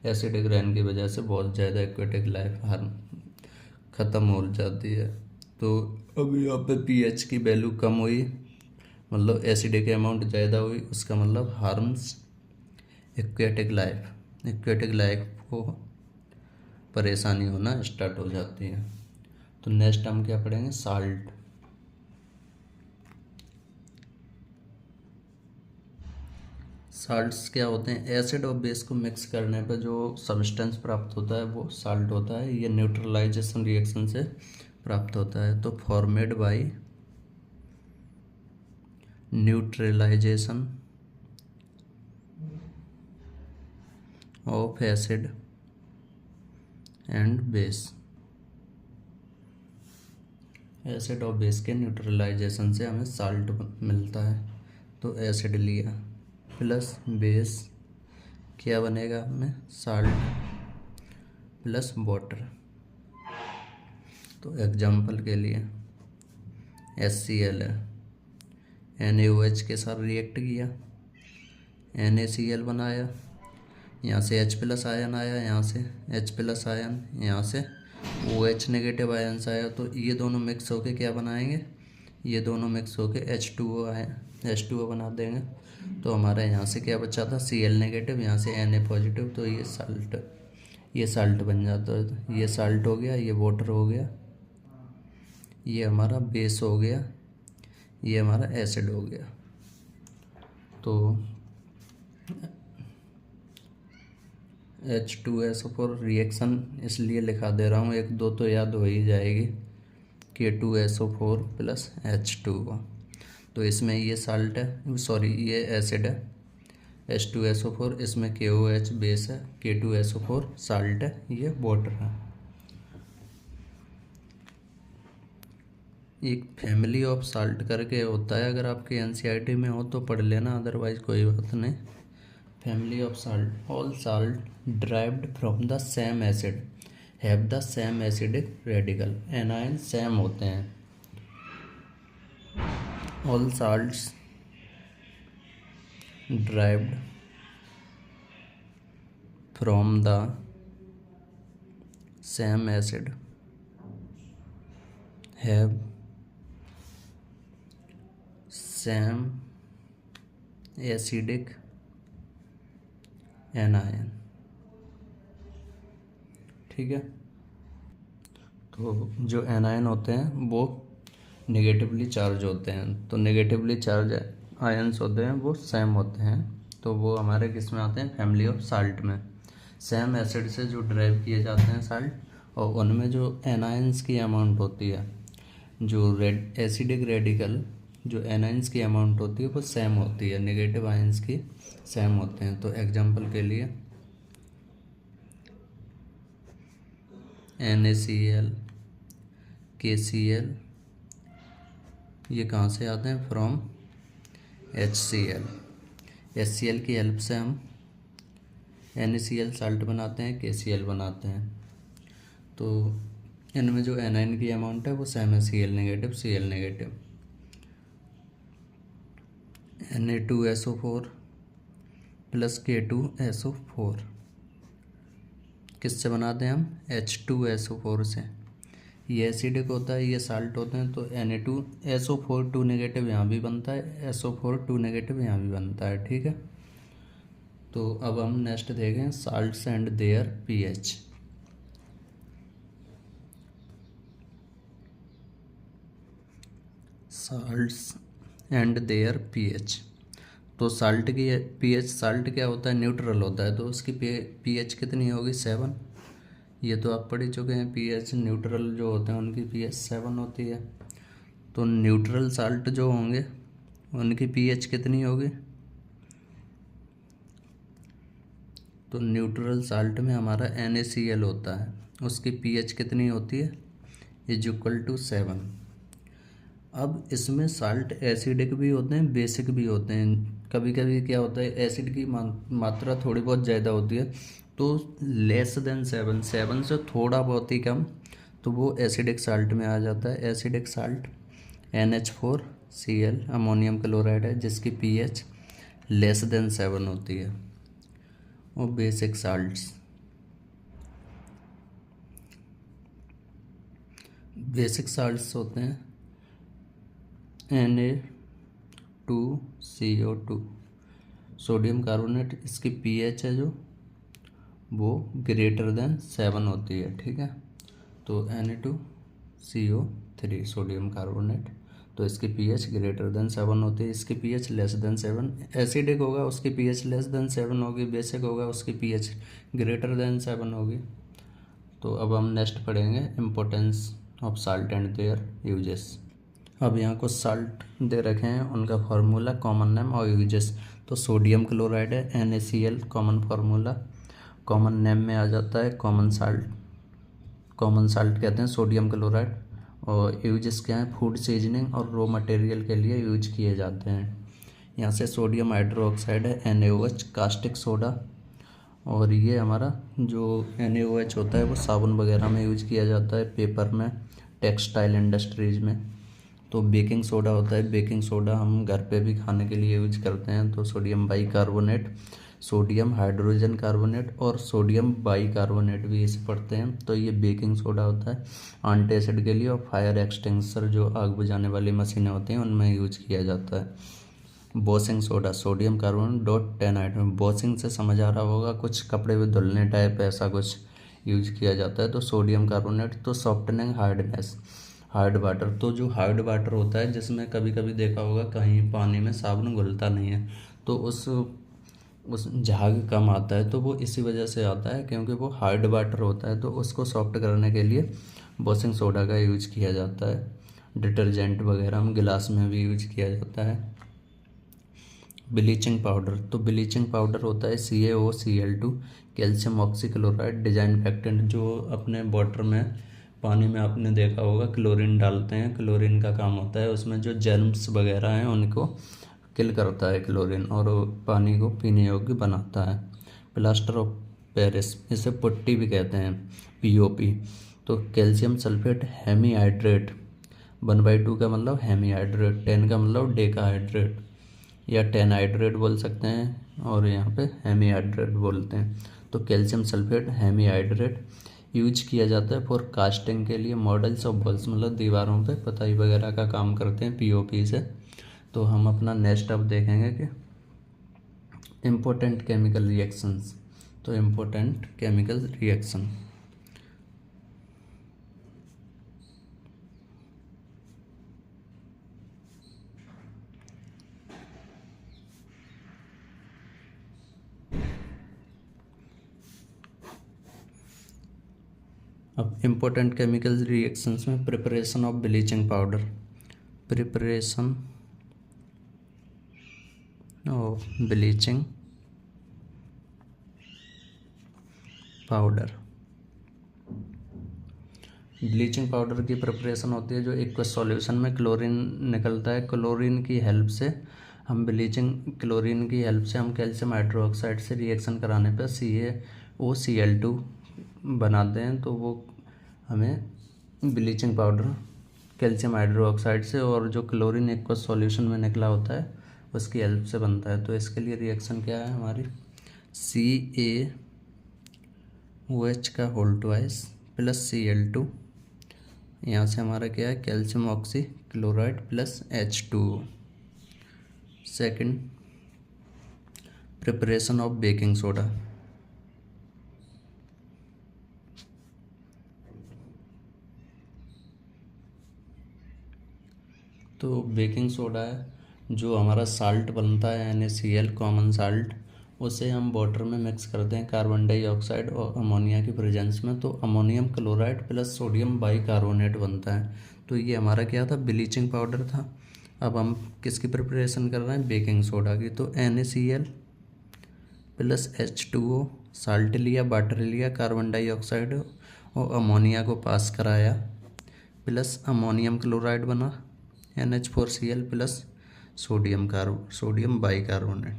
Speaker 1: एसिडिक रेन की वजह से बहुत ज़्यादा एक्वेटिक लाइफ ख़त्म हो जाती है। तो अब यहाँ पे पीएच की वैल्यू कम हुई, मतलब एसिडिक अमाउंट ज़्यादा हुई, उसका मतलब हार्म्स एक्वेटिक लाइफ को परेशानी होना स्टार्ट हो जाती है। तो नेक्स्ट हम क्या पढ़ेंगे, साल्ट। साल्ट्स क्या होते हैं, एसिड और बेस को मिक्स करने पर जो सब्सटेंस प्राप्त होता है वो साल्ट होता है। ये न्यूट्रलाइजेशन रिएक्शन से प्राप्त होता है। तो formed by neutralization of acid and base. Acid और बेस के न्यूट्रलाइजेशन से हमें साल्ट मिलता है। तो एसिड लिया प्लस बेस, क्या बनेगा हमें, साल्ट प्लस वाटर। तो एग्जाम्पल के लिए HCl है, NaOH के साथ रिएक्ट किया, NaCl बनाया, यहाँ से H+ आयन आया, यहाँ से H+ आयन, यहाँ से OH नेगेटिव आयन्स आया। तो ये दोनों मिक्स होके क्या बनाएंगे, ये दोनों मिक्स होके H2O बना देंगे। तो हमारा यहाँ से क्या बचा था, Cl नेगेटिव, यहाँ से Na पॉजिटिव। तो ये साल्ट बन जाता है। तो ये साल्ट हो गया, ये वाटर हो गया, ये हमारा बेस हो गया, ये हमारा एसिड हो गया। तो H2SO4 रिएक्शन इसलिए लिखा दे रहा हूँ, 1-2 तो याद हो ही जाएगी, K2SO4 प्लस H2O। तो इसमें ये साल्ट है, सॉरी ये एसिड है H2SO4, इसमें KOH बेस है, K2SO4 साल्ट है, ये वाटर है। एक फैमिली ऑफ साल्ट करके होता है, अगर आपके NCERT में हो तो पढ़ लेना, अदरवाइज कोई बात नहीं। Family of salt, all salt derived from the same acid have the same acidic radical. Anion same होते हैं। All salts derived from the same acid have same acidic anion. ठीक है। तो जो एनायन होते हैं वो नेगेटिवली चार्ज होते हैं, तो नेगेटिवली चार्ज आयंस होते हैं वो सेम होते हैं। तो वो हमारे किस में आते हैं, फैमिली ऑफ साल्ट में। सेम एसिड से जो ड्राइव किए जाते हैं साल्ट, और उनमें जो एनायंस की अमाउंट होती है, जो एसिडिक रेडिकल जो एनायंस की अमाउंट होती है वो सेम होती है, नेगेटिव आयंस की सेम होते हैं। तो एग्जांपल के लिए NaCl, KCl, ये कहाँ से आते हैं, फ्रॉम HCl। HCl की हेल्प से हम NaCl साल्ट बनाते हैं, KCl बनाते हैं। तो इनमें जो एनायन की अमाउंट है वो सेम है, Cl negative, Cl negative. Na2SO4 plus K2SO4 किससे बनाते हैं हम, H2SO4 से। ये एसिडिक होता है, ये साल्ट होते हैं। तो Na2SO4 2 नेगेटिव यहाँ भी बनता है, SO4 2 नेगेटिव यहाँ भी बनता है। ठीक है। तो अब हम नेक्स्ट देखें, salts and their pH। Salts and their pH। तो साल्ट की pH, साल्ट क्या होता है, न्यूट्रल होता है। तो उसकी pH कितनी होगी, 7। ये तो आप पढ़ ही चुके हैं, pH न्यूट्रल जो होते हैं उनकी pH 7 होती है। तो न्यूट्रल साल्ट जो होंगे उनकी pH कितनी होगी, तो न्यूट्रल साल्ट में हमारा NaCl होता है, उसकी pH कितनी होती है, =7। अब इसमें साल्ट एसिडिक भी होते हैं, बेसिक भी होते हैं। कभी कभी क्या होता है, एसिड की मात्रा थोड़ी बहुत ज़्यादा होती है, तो <7 7 से थोड़ा बहुत ही कम, तो वो एसिडिक साल्ट में आ जाता है। Acidic salt NH4Cl ammonium chloride है, जिसकी pH <7 होती है। और बेसिक साल्ट्स, होते हैं Na2CO2 सोडियम कार्बोनेट, इसकी pH है जो वो <7 होती है, ठीक है। तो Na2CO3 सोडियम कार्बोनेट, तो इसकी pH <7 होती है, इसकी pH <7। एसिडिक होगा उसकी pH <7 होगी, बेसिक होगा उसकी pH <7 होगी। तो अब हम नेक्स्ट पढ़ेंगे importance of salt and there uses. अब यहाँ कुछ साल्ट दे रखे हैं, उनका फार्मूला, कॉमन नेम और यूजेस। तो सोडियम क्लोराइड है NaCl, common formula. Common name में आ जाता है कॉमन साल्ट, कहते हैं सोडियम क्लोराइड। और यूजेस क्या है, फूड सीजनिंग और रॉ मटेरियल के लिए यूज किए जाते हैं। यहाँ से सोडियम हाइड्रोक्साइड है NaOH, कास्टिक सोडा। और ये हमारा जो NaOH होता है वो साबुन वगैरह में यूज किया जाता है, पेपर में, टेक्सटाइल इंडस्ट्रीज में। तो बेकिंग सोडा होता है, बेकिंग सोडा हम घर पे भी खाने के लिए यूज करते हैं। तो sodium bicarbonate, sodium hydrogen carbonate और सोडियम बाइकार्बोनेट भी इसे पढ़ते हैं। तो ये बेकिंग सोडा होता है एंटासिड के लिए, और फायर एक्सटिंग्विशर जो आग बुझाने वाली मशीनें होती हैं उनमें यूज किया जाता है। Washing soda, sodium carbonate .10 washing से समझ आ रहा होगा, कुछ कपड़े भी धुलने टाइप ऐसा कुछ यूज किया जाता है। तो सोडियम कार्बोनेट। तो सॉफ्टनिंग हार्डनेस, हार्ड वाटर, तो जो हार्ड वाटर होता है जिसमें कभी कभी देखा होगा कहीं पानी में साबुन घुलता नहीं है, तो उस झाग कम आता है, तो वो इसी वजह से आता है क्योंकि वो हार्ड वाटर होता है। तो उसको सॉफ्ट करने के लिए वॉशिंग सोडा का यूज किया जाता है। डिटर्जेंट वगैरह में, गिलास में भी यूज किया जाता है। ब्लीचिंग पाउडर, तो ब्लीचिंग पाउडर होता है CaOCl2, कैल्शियम ऑक्सीक्लोराइड डिसइंफेक्टेंट, जो अपने वाटर में, पानी में आपने देखा होगा क्लोरीन डालते हैं, क्लोरीन का काम होता है, उसमें जो जर्म्स वगैरह हैं उनको किल करता है क्लोरीन, और पानी को पीने योग्य बनाता है। प्लास्टर ऑफ पेरिस, इसे पुट्टी भी कहते हैं, POP। तो कैल्शियम सल्फेट हेमीहाइड्रेट, 1/2 का मतलब हेमीहाइड्रेट, 10 का मतलब डेकाहाइड्रेट या टेनहाइड्रेट बोल सकते हैं, और यहाँ पे हेमीहाइड्रेट बोलते हैं। तो कैल्शियम सल्फेट हेमीहाइड्रेट यूज किया जाता है फॉर कास्टिंग के लिए, मॉडल्स ऑफ वॉल्स, मतलब दीवारों पे पुताई वगैरह का काम करते हैं POP से। तो हम अपना नेक्स्ट अब देखेंगे कि इम्पोर्टेंट केमिकल रिएक्शंस। तो इम्पोर्टेंट केमिकल रिएक्शन, अब इम्पोर्टेंट केमिकल रिएक्शंस में preparation of bleaching powder, preparation of bleaching powder. Bleaching powder की प्रिपरेशन होती है जो एक सॉल्यूशन में क्लोरीन निकलता है, क्लोरीन की हेल्प से हम कैल्शियम हाइड्रोक्साइड से रिएक्शन कराने पर CaOCl2 बनाते हैं। तो वो हमें ब्लीचिंग पाउडर कैल्शियम हाइड्रोक्साइड से और जो क्लोरीन एक सॉल्यूशन में निकला होता है उसकी हेल्प से बनता है। तो इसके लिए रिएक्शन क्या है हमारी, CaOH का होल ट्वाइस प्लस Cl2, यहाँ से हमारा क्या है calcium oxychloride plus H2O। Second, preparation of baking soda, तो बेकिंग सोडा है जो हमारा साल्ट बनता है NaCl कॉमन साल्ट, उसे हम वाटर में मिक्स करते हैं कार्बन डाइऑक्साइड और अमोनिया की प्रेजेंस में, तो ammonium chloride plus sodium bicarbonate बनता है। तो ये हमारा क्या था, ब्लीचिंग पाउडर था। अब हम किसकी प्रिपरेशन कर रहे हैं, बेकिंग सोडा की। तो NaCl प्लस H2O साल्ट लिया, वाटर लिया, कार्बन डाइऑक्साइड और अमोनिया को पास कराया, प्लस अमोनियम क्लोराइड बना NH4Cl प्लस सोडियम बाइकार्बोनेट।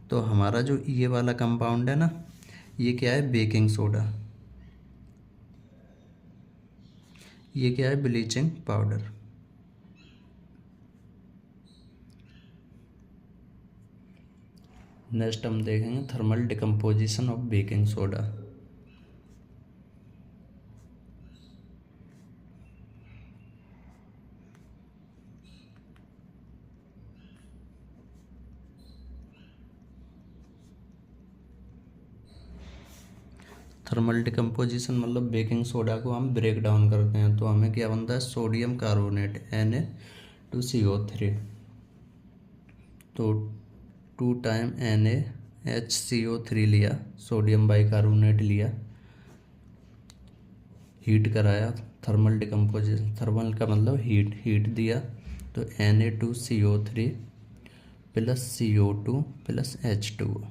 Speaker 1: तो हमारा जो ये वाला कंपाउंड है ना, ये क्या है, बेकिंग सोडा, ये क्या है, ब्लीचिंग पाउडर। नेक्स्ट हम देखेंगे thermal decomposition of baking soda. Thermal decomposition मतलब बेकिंग सोडा को हम ब्रेक डाउन करते हैं, तो हमें क्या बनता है, सोडियम कार्बोनेट Na2CO3। तो 2 टाइम NaHCO3 लिया, सोडियम बाइकार्बोनेट लिया, हीट कराया, थर्मल डिकम्पोजिशन, थर्मल का मतलब हीट दिया, तो Na2CO3 plus CO2 plus H2O,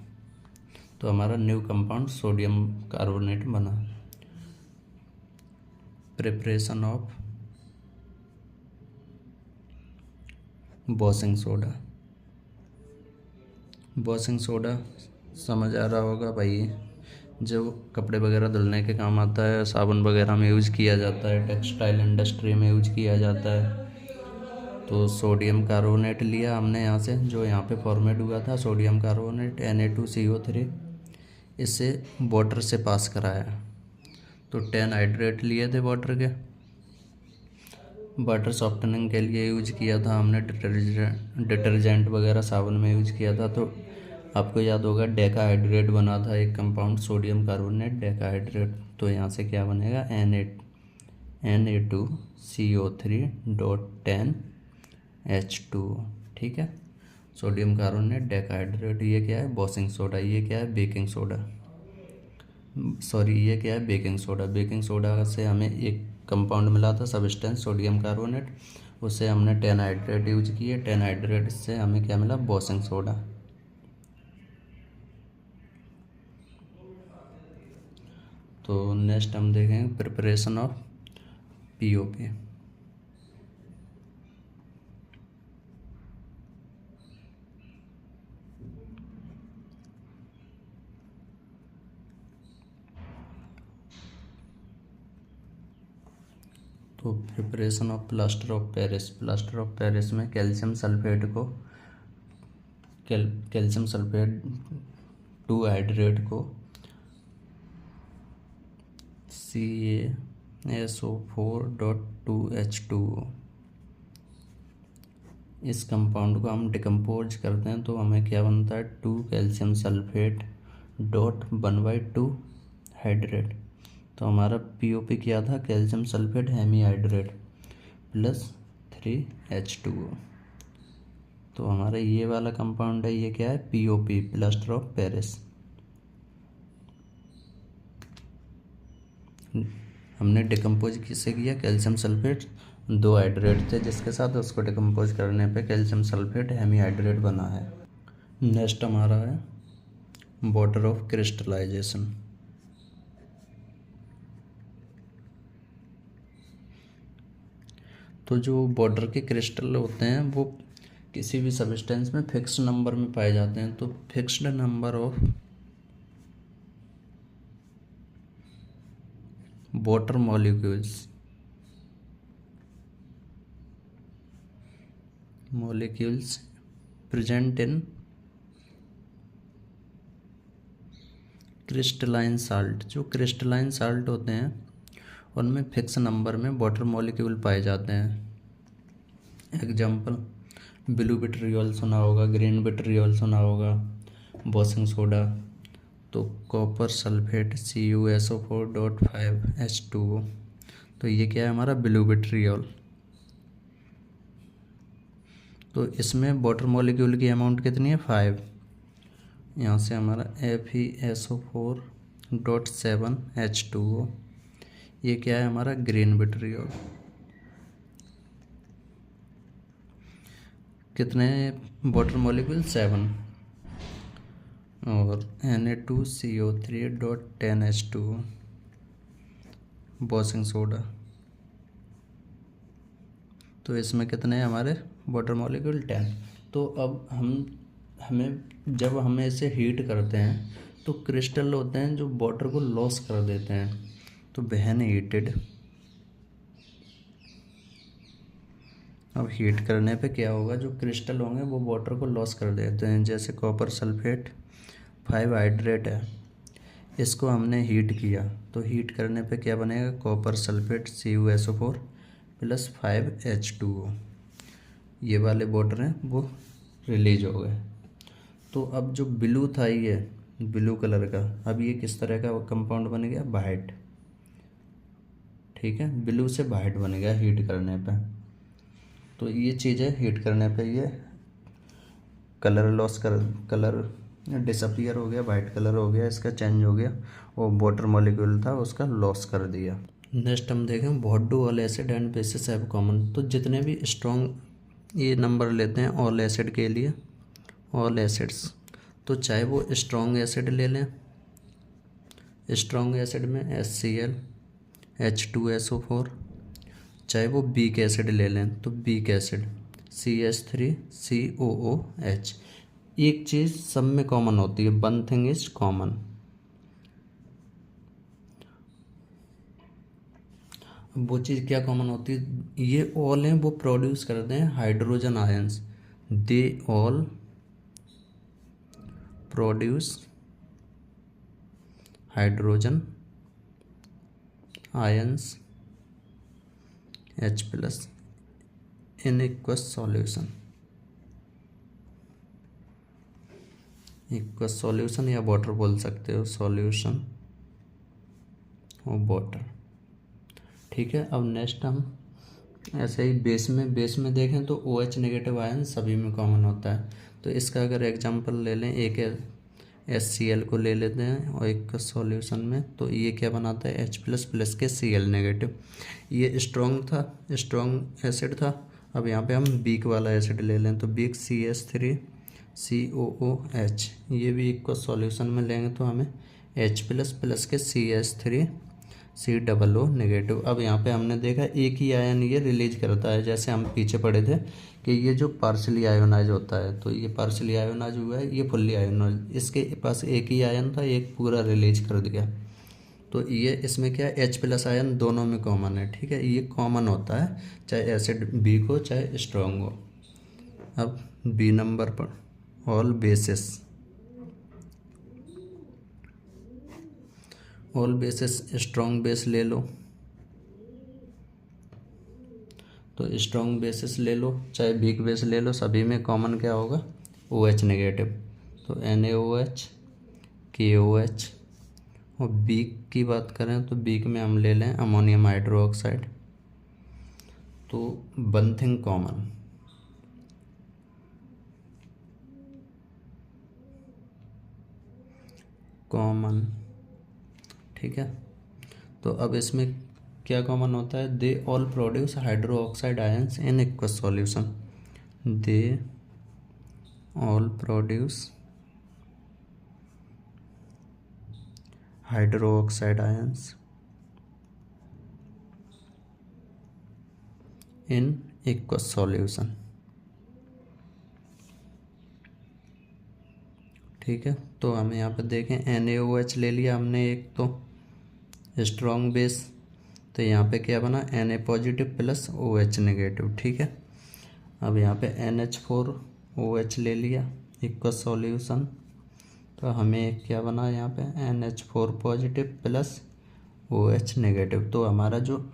Speaker 1: तो हमारा न्यू कंपाउंड सोडियम कार्बोनेट बना। Preparation of washing soda. Washing soda समझ आ रहा होगा भाई, जो कपड़े वगैरह धुलने के काम आता है, साबुन वगैरह में यूज़ किया जाता है, टेक्सटाइल इंडस्ट्री में यूज़ किया जाता है। तो सोडियम कार्बोनेट लिया हमने यहाँ से, जो यहाँ पे फॉर्मेट हुआ था सोडियम कार्बोनेट Na2CO3, इसे वाटर से पास कराया। तो 10 हाइड्रेट लिए थे वाटर के, वाटर सॉफ्टनिंग के लिए यूज किया था हमने, डिटर्जेंट वगैरह साबुन में यूज किया था। तो आपको याद होगा डेकाहाइड्रेट बना था एक कंपाउंड, सोडियम कार्बोनेट डेकाहाइड्रेट। तो यहाँ से क्या बनेगा, Na2CO3.10H2। ठीक है, सोडियम कार्बोनेट डेकाहाइड्रेट, ये क्या है, वॉशिंग सोडा, ये क्या है, बेकिंग सोडा, सॉरी ये क्या है, बेकिंग सोडा। बेकिंग सोडा से हमें एक कंपाउंड मिला था सब्सटेंस सोडियम कार्बोनेट, उससे हमने 10 हाइड्रेट यूज किए, 10 हाइड्रेट से हमें क्या मिला, वॉशिंग सोडा। तो नेक्स्ट हम देखेंगे प्रिपरेशन ऑफ POP। तो preparation of plaster of Paris. Plaster of Paris में कैल्शियम सल्फेट को कैल्शियम सल्फेट 2 हाइड्रेट को CaSO4.2H2O, इस कंपाउंड को हम डिकम्पोज करते हैं, तो हमें क्या बनता है, 2 कैल्शियम सल्फेट डॉट 1/2 हाइड्रेट। तो हमारा POP क्या था, calcium sulphate hemi hydrate plus 3H2O। तो हमारा ये वाला कंपाउंड है, ये क्या है, POP, प्लास्टर ऑफ पेरिस। हमने डिकम्पोज किससे किया, कैल्शियम सल्फेट 2 हाइड्रेट थे जिसके साथ, उसको डिकम्पोज करने पे कैल्शियम सल्फेट हेमी हाइड्रेट बना है। नेक्स्ट हमारा है वाटर ऑफ क्रिस्टलाइजेशन। तो जो बॉर्डर के क्रिस्टल होते हैं वो किसी भी सब्सटेंस में फिक्स्ड नंबर में पाए जाते हैं। तो fixed number of water molecules present in crystalline salt. जो क्रिस्टलाइन साल्ट होते हैं उनमें फिक्स नंबर में वाटर मॉलिक्यूल पाए जाते हैं। एग्जाम्पल, ब्लू विट्रियोल सुना होगा, ग्रीन विट्रियोल सुना होगा, वॉशिंग सोडा। तो कॉपर सल्फेट CuSO4.5H2O, तो ये क्या है हमारा, ब्लू विट्रियोल। तो इसमें वाटर मॉलिक्यूल की अमाउंट कितनी है, 5। यहाँ से हमारा FeSO4.7H2O, ये क्या है हमारा, ग्रीन विट्रियोल। कितने वाटर मॉलिक्यूल, 7। और Na2CO3.10H2 वॉशिंग सोडा। तो इसमें कितने हैं हमारे वाटर मॉलिक्यूल 10। तो अब हमें जब हम इसे हीट करते हैं तो क्रिस्टल होते हैं जो वाटर को लॉस कर देते हैं। तो व्हेन हीटेड, अब हीट करने पे क्या होगा, जो क्रिस्टल होंगे वो वाटर को लॉस कर देते हैं। जैसे कॉपर सल्फेट 5 हाइड्रेट है, इसको हमने हीट किया तो हीट करने पे क्या बनेगा, copper sulphate CuSO4 plus 5H2O। ये वाले वाटर हैं वो रिलीज हो गए। तो अब जो ब्लू था, ये ब्लू कलर का, अब ये किस तरह का कंपाउंड बन गया, वाइट। ठीक है, ब्लू से वाइट बन गया हीट करने पे। तो ये चीज़ें हीट करने पे ये कलर डिसअपियर हो गया, वाइट कलर हो गया, इसका चेंज हो गया, और वाटर मॉलिक्यूल था उसका लॉस कर दिया। नेक्स्ट हम देखें what do all acid and bases have common. तो जितने भी स्ट्रॉन्ग ये नंबर लेते हैं ऑल एसिड के लिए, ऑल एसिड्स, तो चाहे वो स्ट्रॉन्ग एसिड ले लें, स्ट्रॉन्ग एसिड में HCl H2SO4, चाहे वो वीक एसिड ले लें तो वीक एसिड CH3COOH। एक चीज़ सब में कॉमन होती है, वन थिंग इज कॉमन। वो चीज़ क्या कॉमन होती है, ये ऑल हैं वो प्रोड्यूस करते हैं hydrogen ions. They all produce hydrogen ions H+ in aqueous solution. Aqueous solution या वाटर बोल सकते हो, सॉल्यूशन और वाटर। ठीक है, अब नेक्स्ट हम ऐसे ही बेस में देखें तो OH नेगेटिव आयन सभी में कॉमन होता है। तो इसका अगर एग्जांपल ले लें, एक HCl को ले लेते हैं और एक सॉल्यूशन में, तो ये क्या बनाता है, H+ प्लस के Cl नेगेटिव। ये स्ट्रॉन्ग एसिड था। अब यहाँ पे हम वीक वाला एसिड ले लें तो वीक CH3COOH, ये भी एक को सॉल्यूशन में लेंगे तो हमें H+ प्लस के CH3COO नेगेटिव। अब यहाँ पे हमने देखा एक ही आयन ये रिलीज करता है, जैसे हम पीछे पढ़े थे कि ये जो पार्शली आयोनाइज होता है, तो ये पार्शली आयोनाइज हुआ है, ये फुल्ली आयोनाइज, इसके पास एक ही आयन था, एक पूरा रिलीज कर दिया। तो ये इसमें क्या H+ आयन दोनों में कॉमन है। ठीक है, ये कॉमन होता है चाहे एसिड वीक हो चाहे स्ट्रॉन्ग हो। अब B नंबर पर ऑल बेसिस स्ट्रॉन्ग बेस ले लो। तो स्ट्रॉन्ग बेसिस ले लो चाहे वीक बेस ले लो, सभी में कॉमन क्या होगा, OH नेगेटिव। तो NaOH KOH। और वीक की बात करें तो वीक में हम ले लें अमोनियम हाइड्रोक्साइड। तो वन थिंग कॉमन। ठीक है, तो अब इसमें क्या कॉमन होता है, they all produce hydroxide ions in aqueous solution. They all produce hydroxide ions in aqueous solution. ठीक है, तो हम यहाँ पे देखें NaOH ले लिया हमने एक तो स्ट्रॉन्ग बेस, तो यहाँ पे क्या बना Na positive plus OH negative. ठीक है, अब यहाँ पे NH4OH ले लिया इक्वल सॉल्यूशन, तो हमें क्या बना यहाँ पे NH4 positive plus OH negative. तो हमारा जो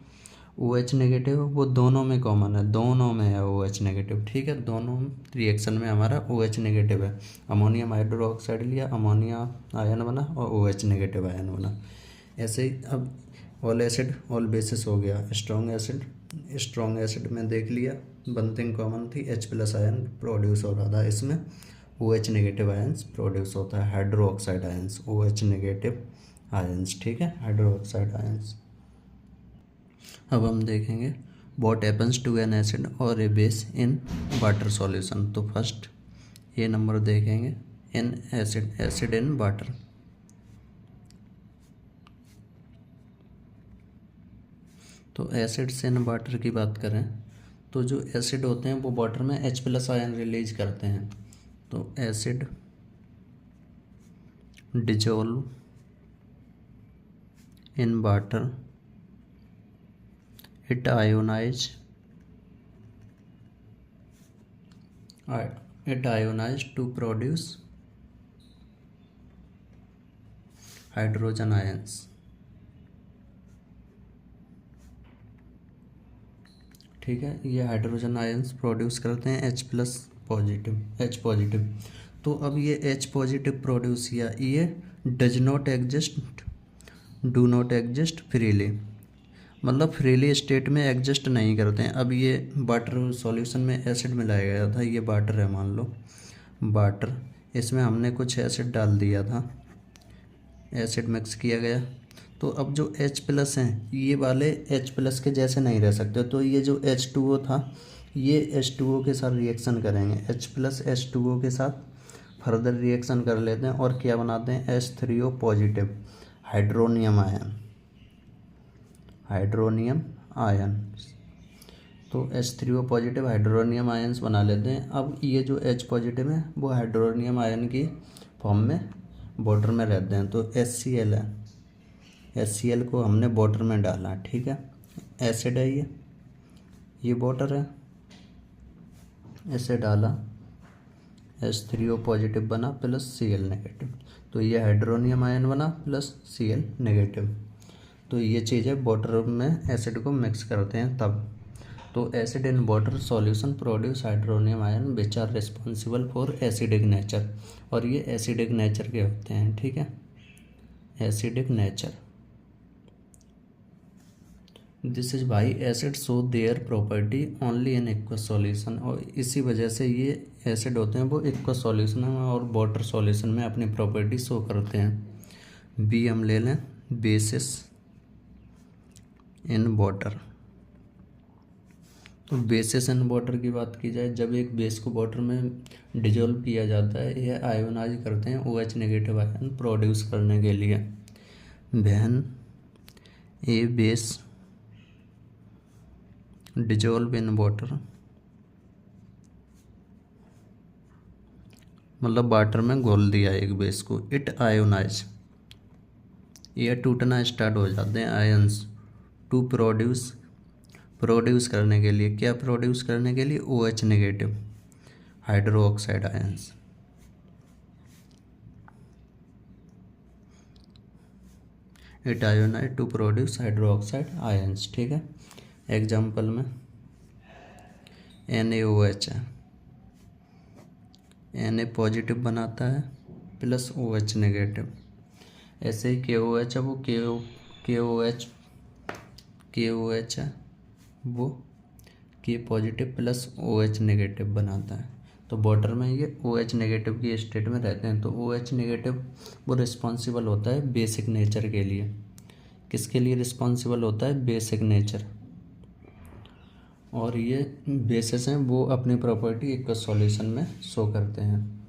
Speaker 1: OH नेगेटिव वो दोनों में कॉमन है, दोनों में है OH नेगेटिव। ठीक है, दोनों रिएक्शन में हमारा OH नेगेटिव है। अमोनियम हाइड्रोक्साइड लिया, अमोनिया आयन बना और OH नेगेटिव आयन बना। ऐसे ही अब ऑल एसिड ऑल बेसिस हो गया। स्ट्रॉन्ग एसिड में देख लिया वन थिंग कॉमन थी, H+ आयन प्रोड्यूस हो रहा था, इसमें OH नेगेटिव आयंस प्रोड्यूस होता है, hydroxide ions OH negative ions. ठीक है, हाइड्रोक्साइड आयंस। अब हम देखेंगे what happens to an acid और a base in water solution. तो फर्स्ट ये नंबर देखेंगे, in acid, acid in water. तो एसिड्स इन वाटर की बात करें तो जो एसिड होते हैं वो वाटर में H+ आयन रिलीज करते हैं। तो acid dissolve in water, it ionize to produce hydrogen ions. ठीक है, ये हाइड्रोजन आयंस प्रोड्यूस करते हैं H पॉजिटिव। तो अब ये H पॉजिटिव प्रोड्यूस किया, ये डू नॉट एग्जिस्ट फ्रीली, मतलब फ्रीली स्टेट में एग्जिस्ट नहीं करते हैं। अब ये वाटर सॉल्यूशन में एसिड मिलाया गया था, ये वाटर है, मान लो वाटर, इसमें हमने कुछ एसिड डाल दिया था, एसिड मिक्स किया गया। तो अब जो H+ हैं ये वाले H+ के जैसे नहीं रह सकते, तो ये जो H2O था ये H2O के साथ रिएक्शन करेंगे, H+ H2O के साथ फर्दर रिएक्शन कर लेते हैं और क्या बनाते हैं, H3O पॉजिटिव हाइड्रोनियम आयन। तो H3O पॉजिटिव हाइड्रोनियम आयन्स बना लेते हैं। अब ये जो H पॉजिटिव है वो हाइड्रोनियम आयन की फॉर्म में वाटर में रहते हैं। तो HCl है, HCl को हमने वाटर में डाला, ठीक है, एसिड है ये वाटर है, ऐसे डाला, H3O पॉजिटिव बना प्लस Cl नेगेटिव, तो ये हाइड्रोनियम आयन बना प्लस Cl नेगेटिव। तो ये चीज़ें वाटर में एसिड को मिक्स करते हैं तब। तो acid in water solution produce hydronium ion which are responsible for acidic nature, और ये एसिडिक नेचर के होते हैं, ठीक है, acidic nature. This is why acid show their property only in aqueous solution, और इसी वजह से ये एसिड होते हैं वो एक्वस सॉल्यूशन में और वाटर सॉल्यूशन में अपनी प्रॉपर्टी शो करते हैं। बी हम ले लें, बेसिस इन वाटर। तो बेसिस इन वाटर की बात की जाए, जब एक बेस को वाटर में डिजोल्व किया जाता है, यह आयोनाइज करते हैं OH नेगेटिव आयन प्रोड्यूस करने के लिए। When A base dissolve in water, मतलब वाटर में घोल दिया एक बेस को, इट आयोनाइज, ये टूटना स्टार्ट हो जाते हैं आयंस, टू प्रोड्यूस करने के लिए, क्या प्रोड्यूस करने के लिए, OH negative hydro oxide ions. It ionize to produce hydro oxide ions, ठीक है। एग्जाम्पल में NaOH है, Na पॉजिटिव बनाता है प्लस OH नेगेटिव। ऐसे ही KOH है, वो KOH है, वो K positive plus OH negative बनाता है। तो वाटर में ये OH नेगेटिव की स्टेट में रहते हैं। तो OH नेगेटिव वो रिस्पॉन्सिबल होता है बेसिक नेचर के लिए। किसके लिए रिस्पॉन्सिबल होता है, बेसिक नेचर। और ये बेसिस हैं वो अपनी प्रॉपर्टी एक सॉल्यूशन में शो करते हैं।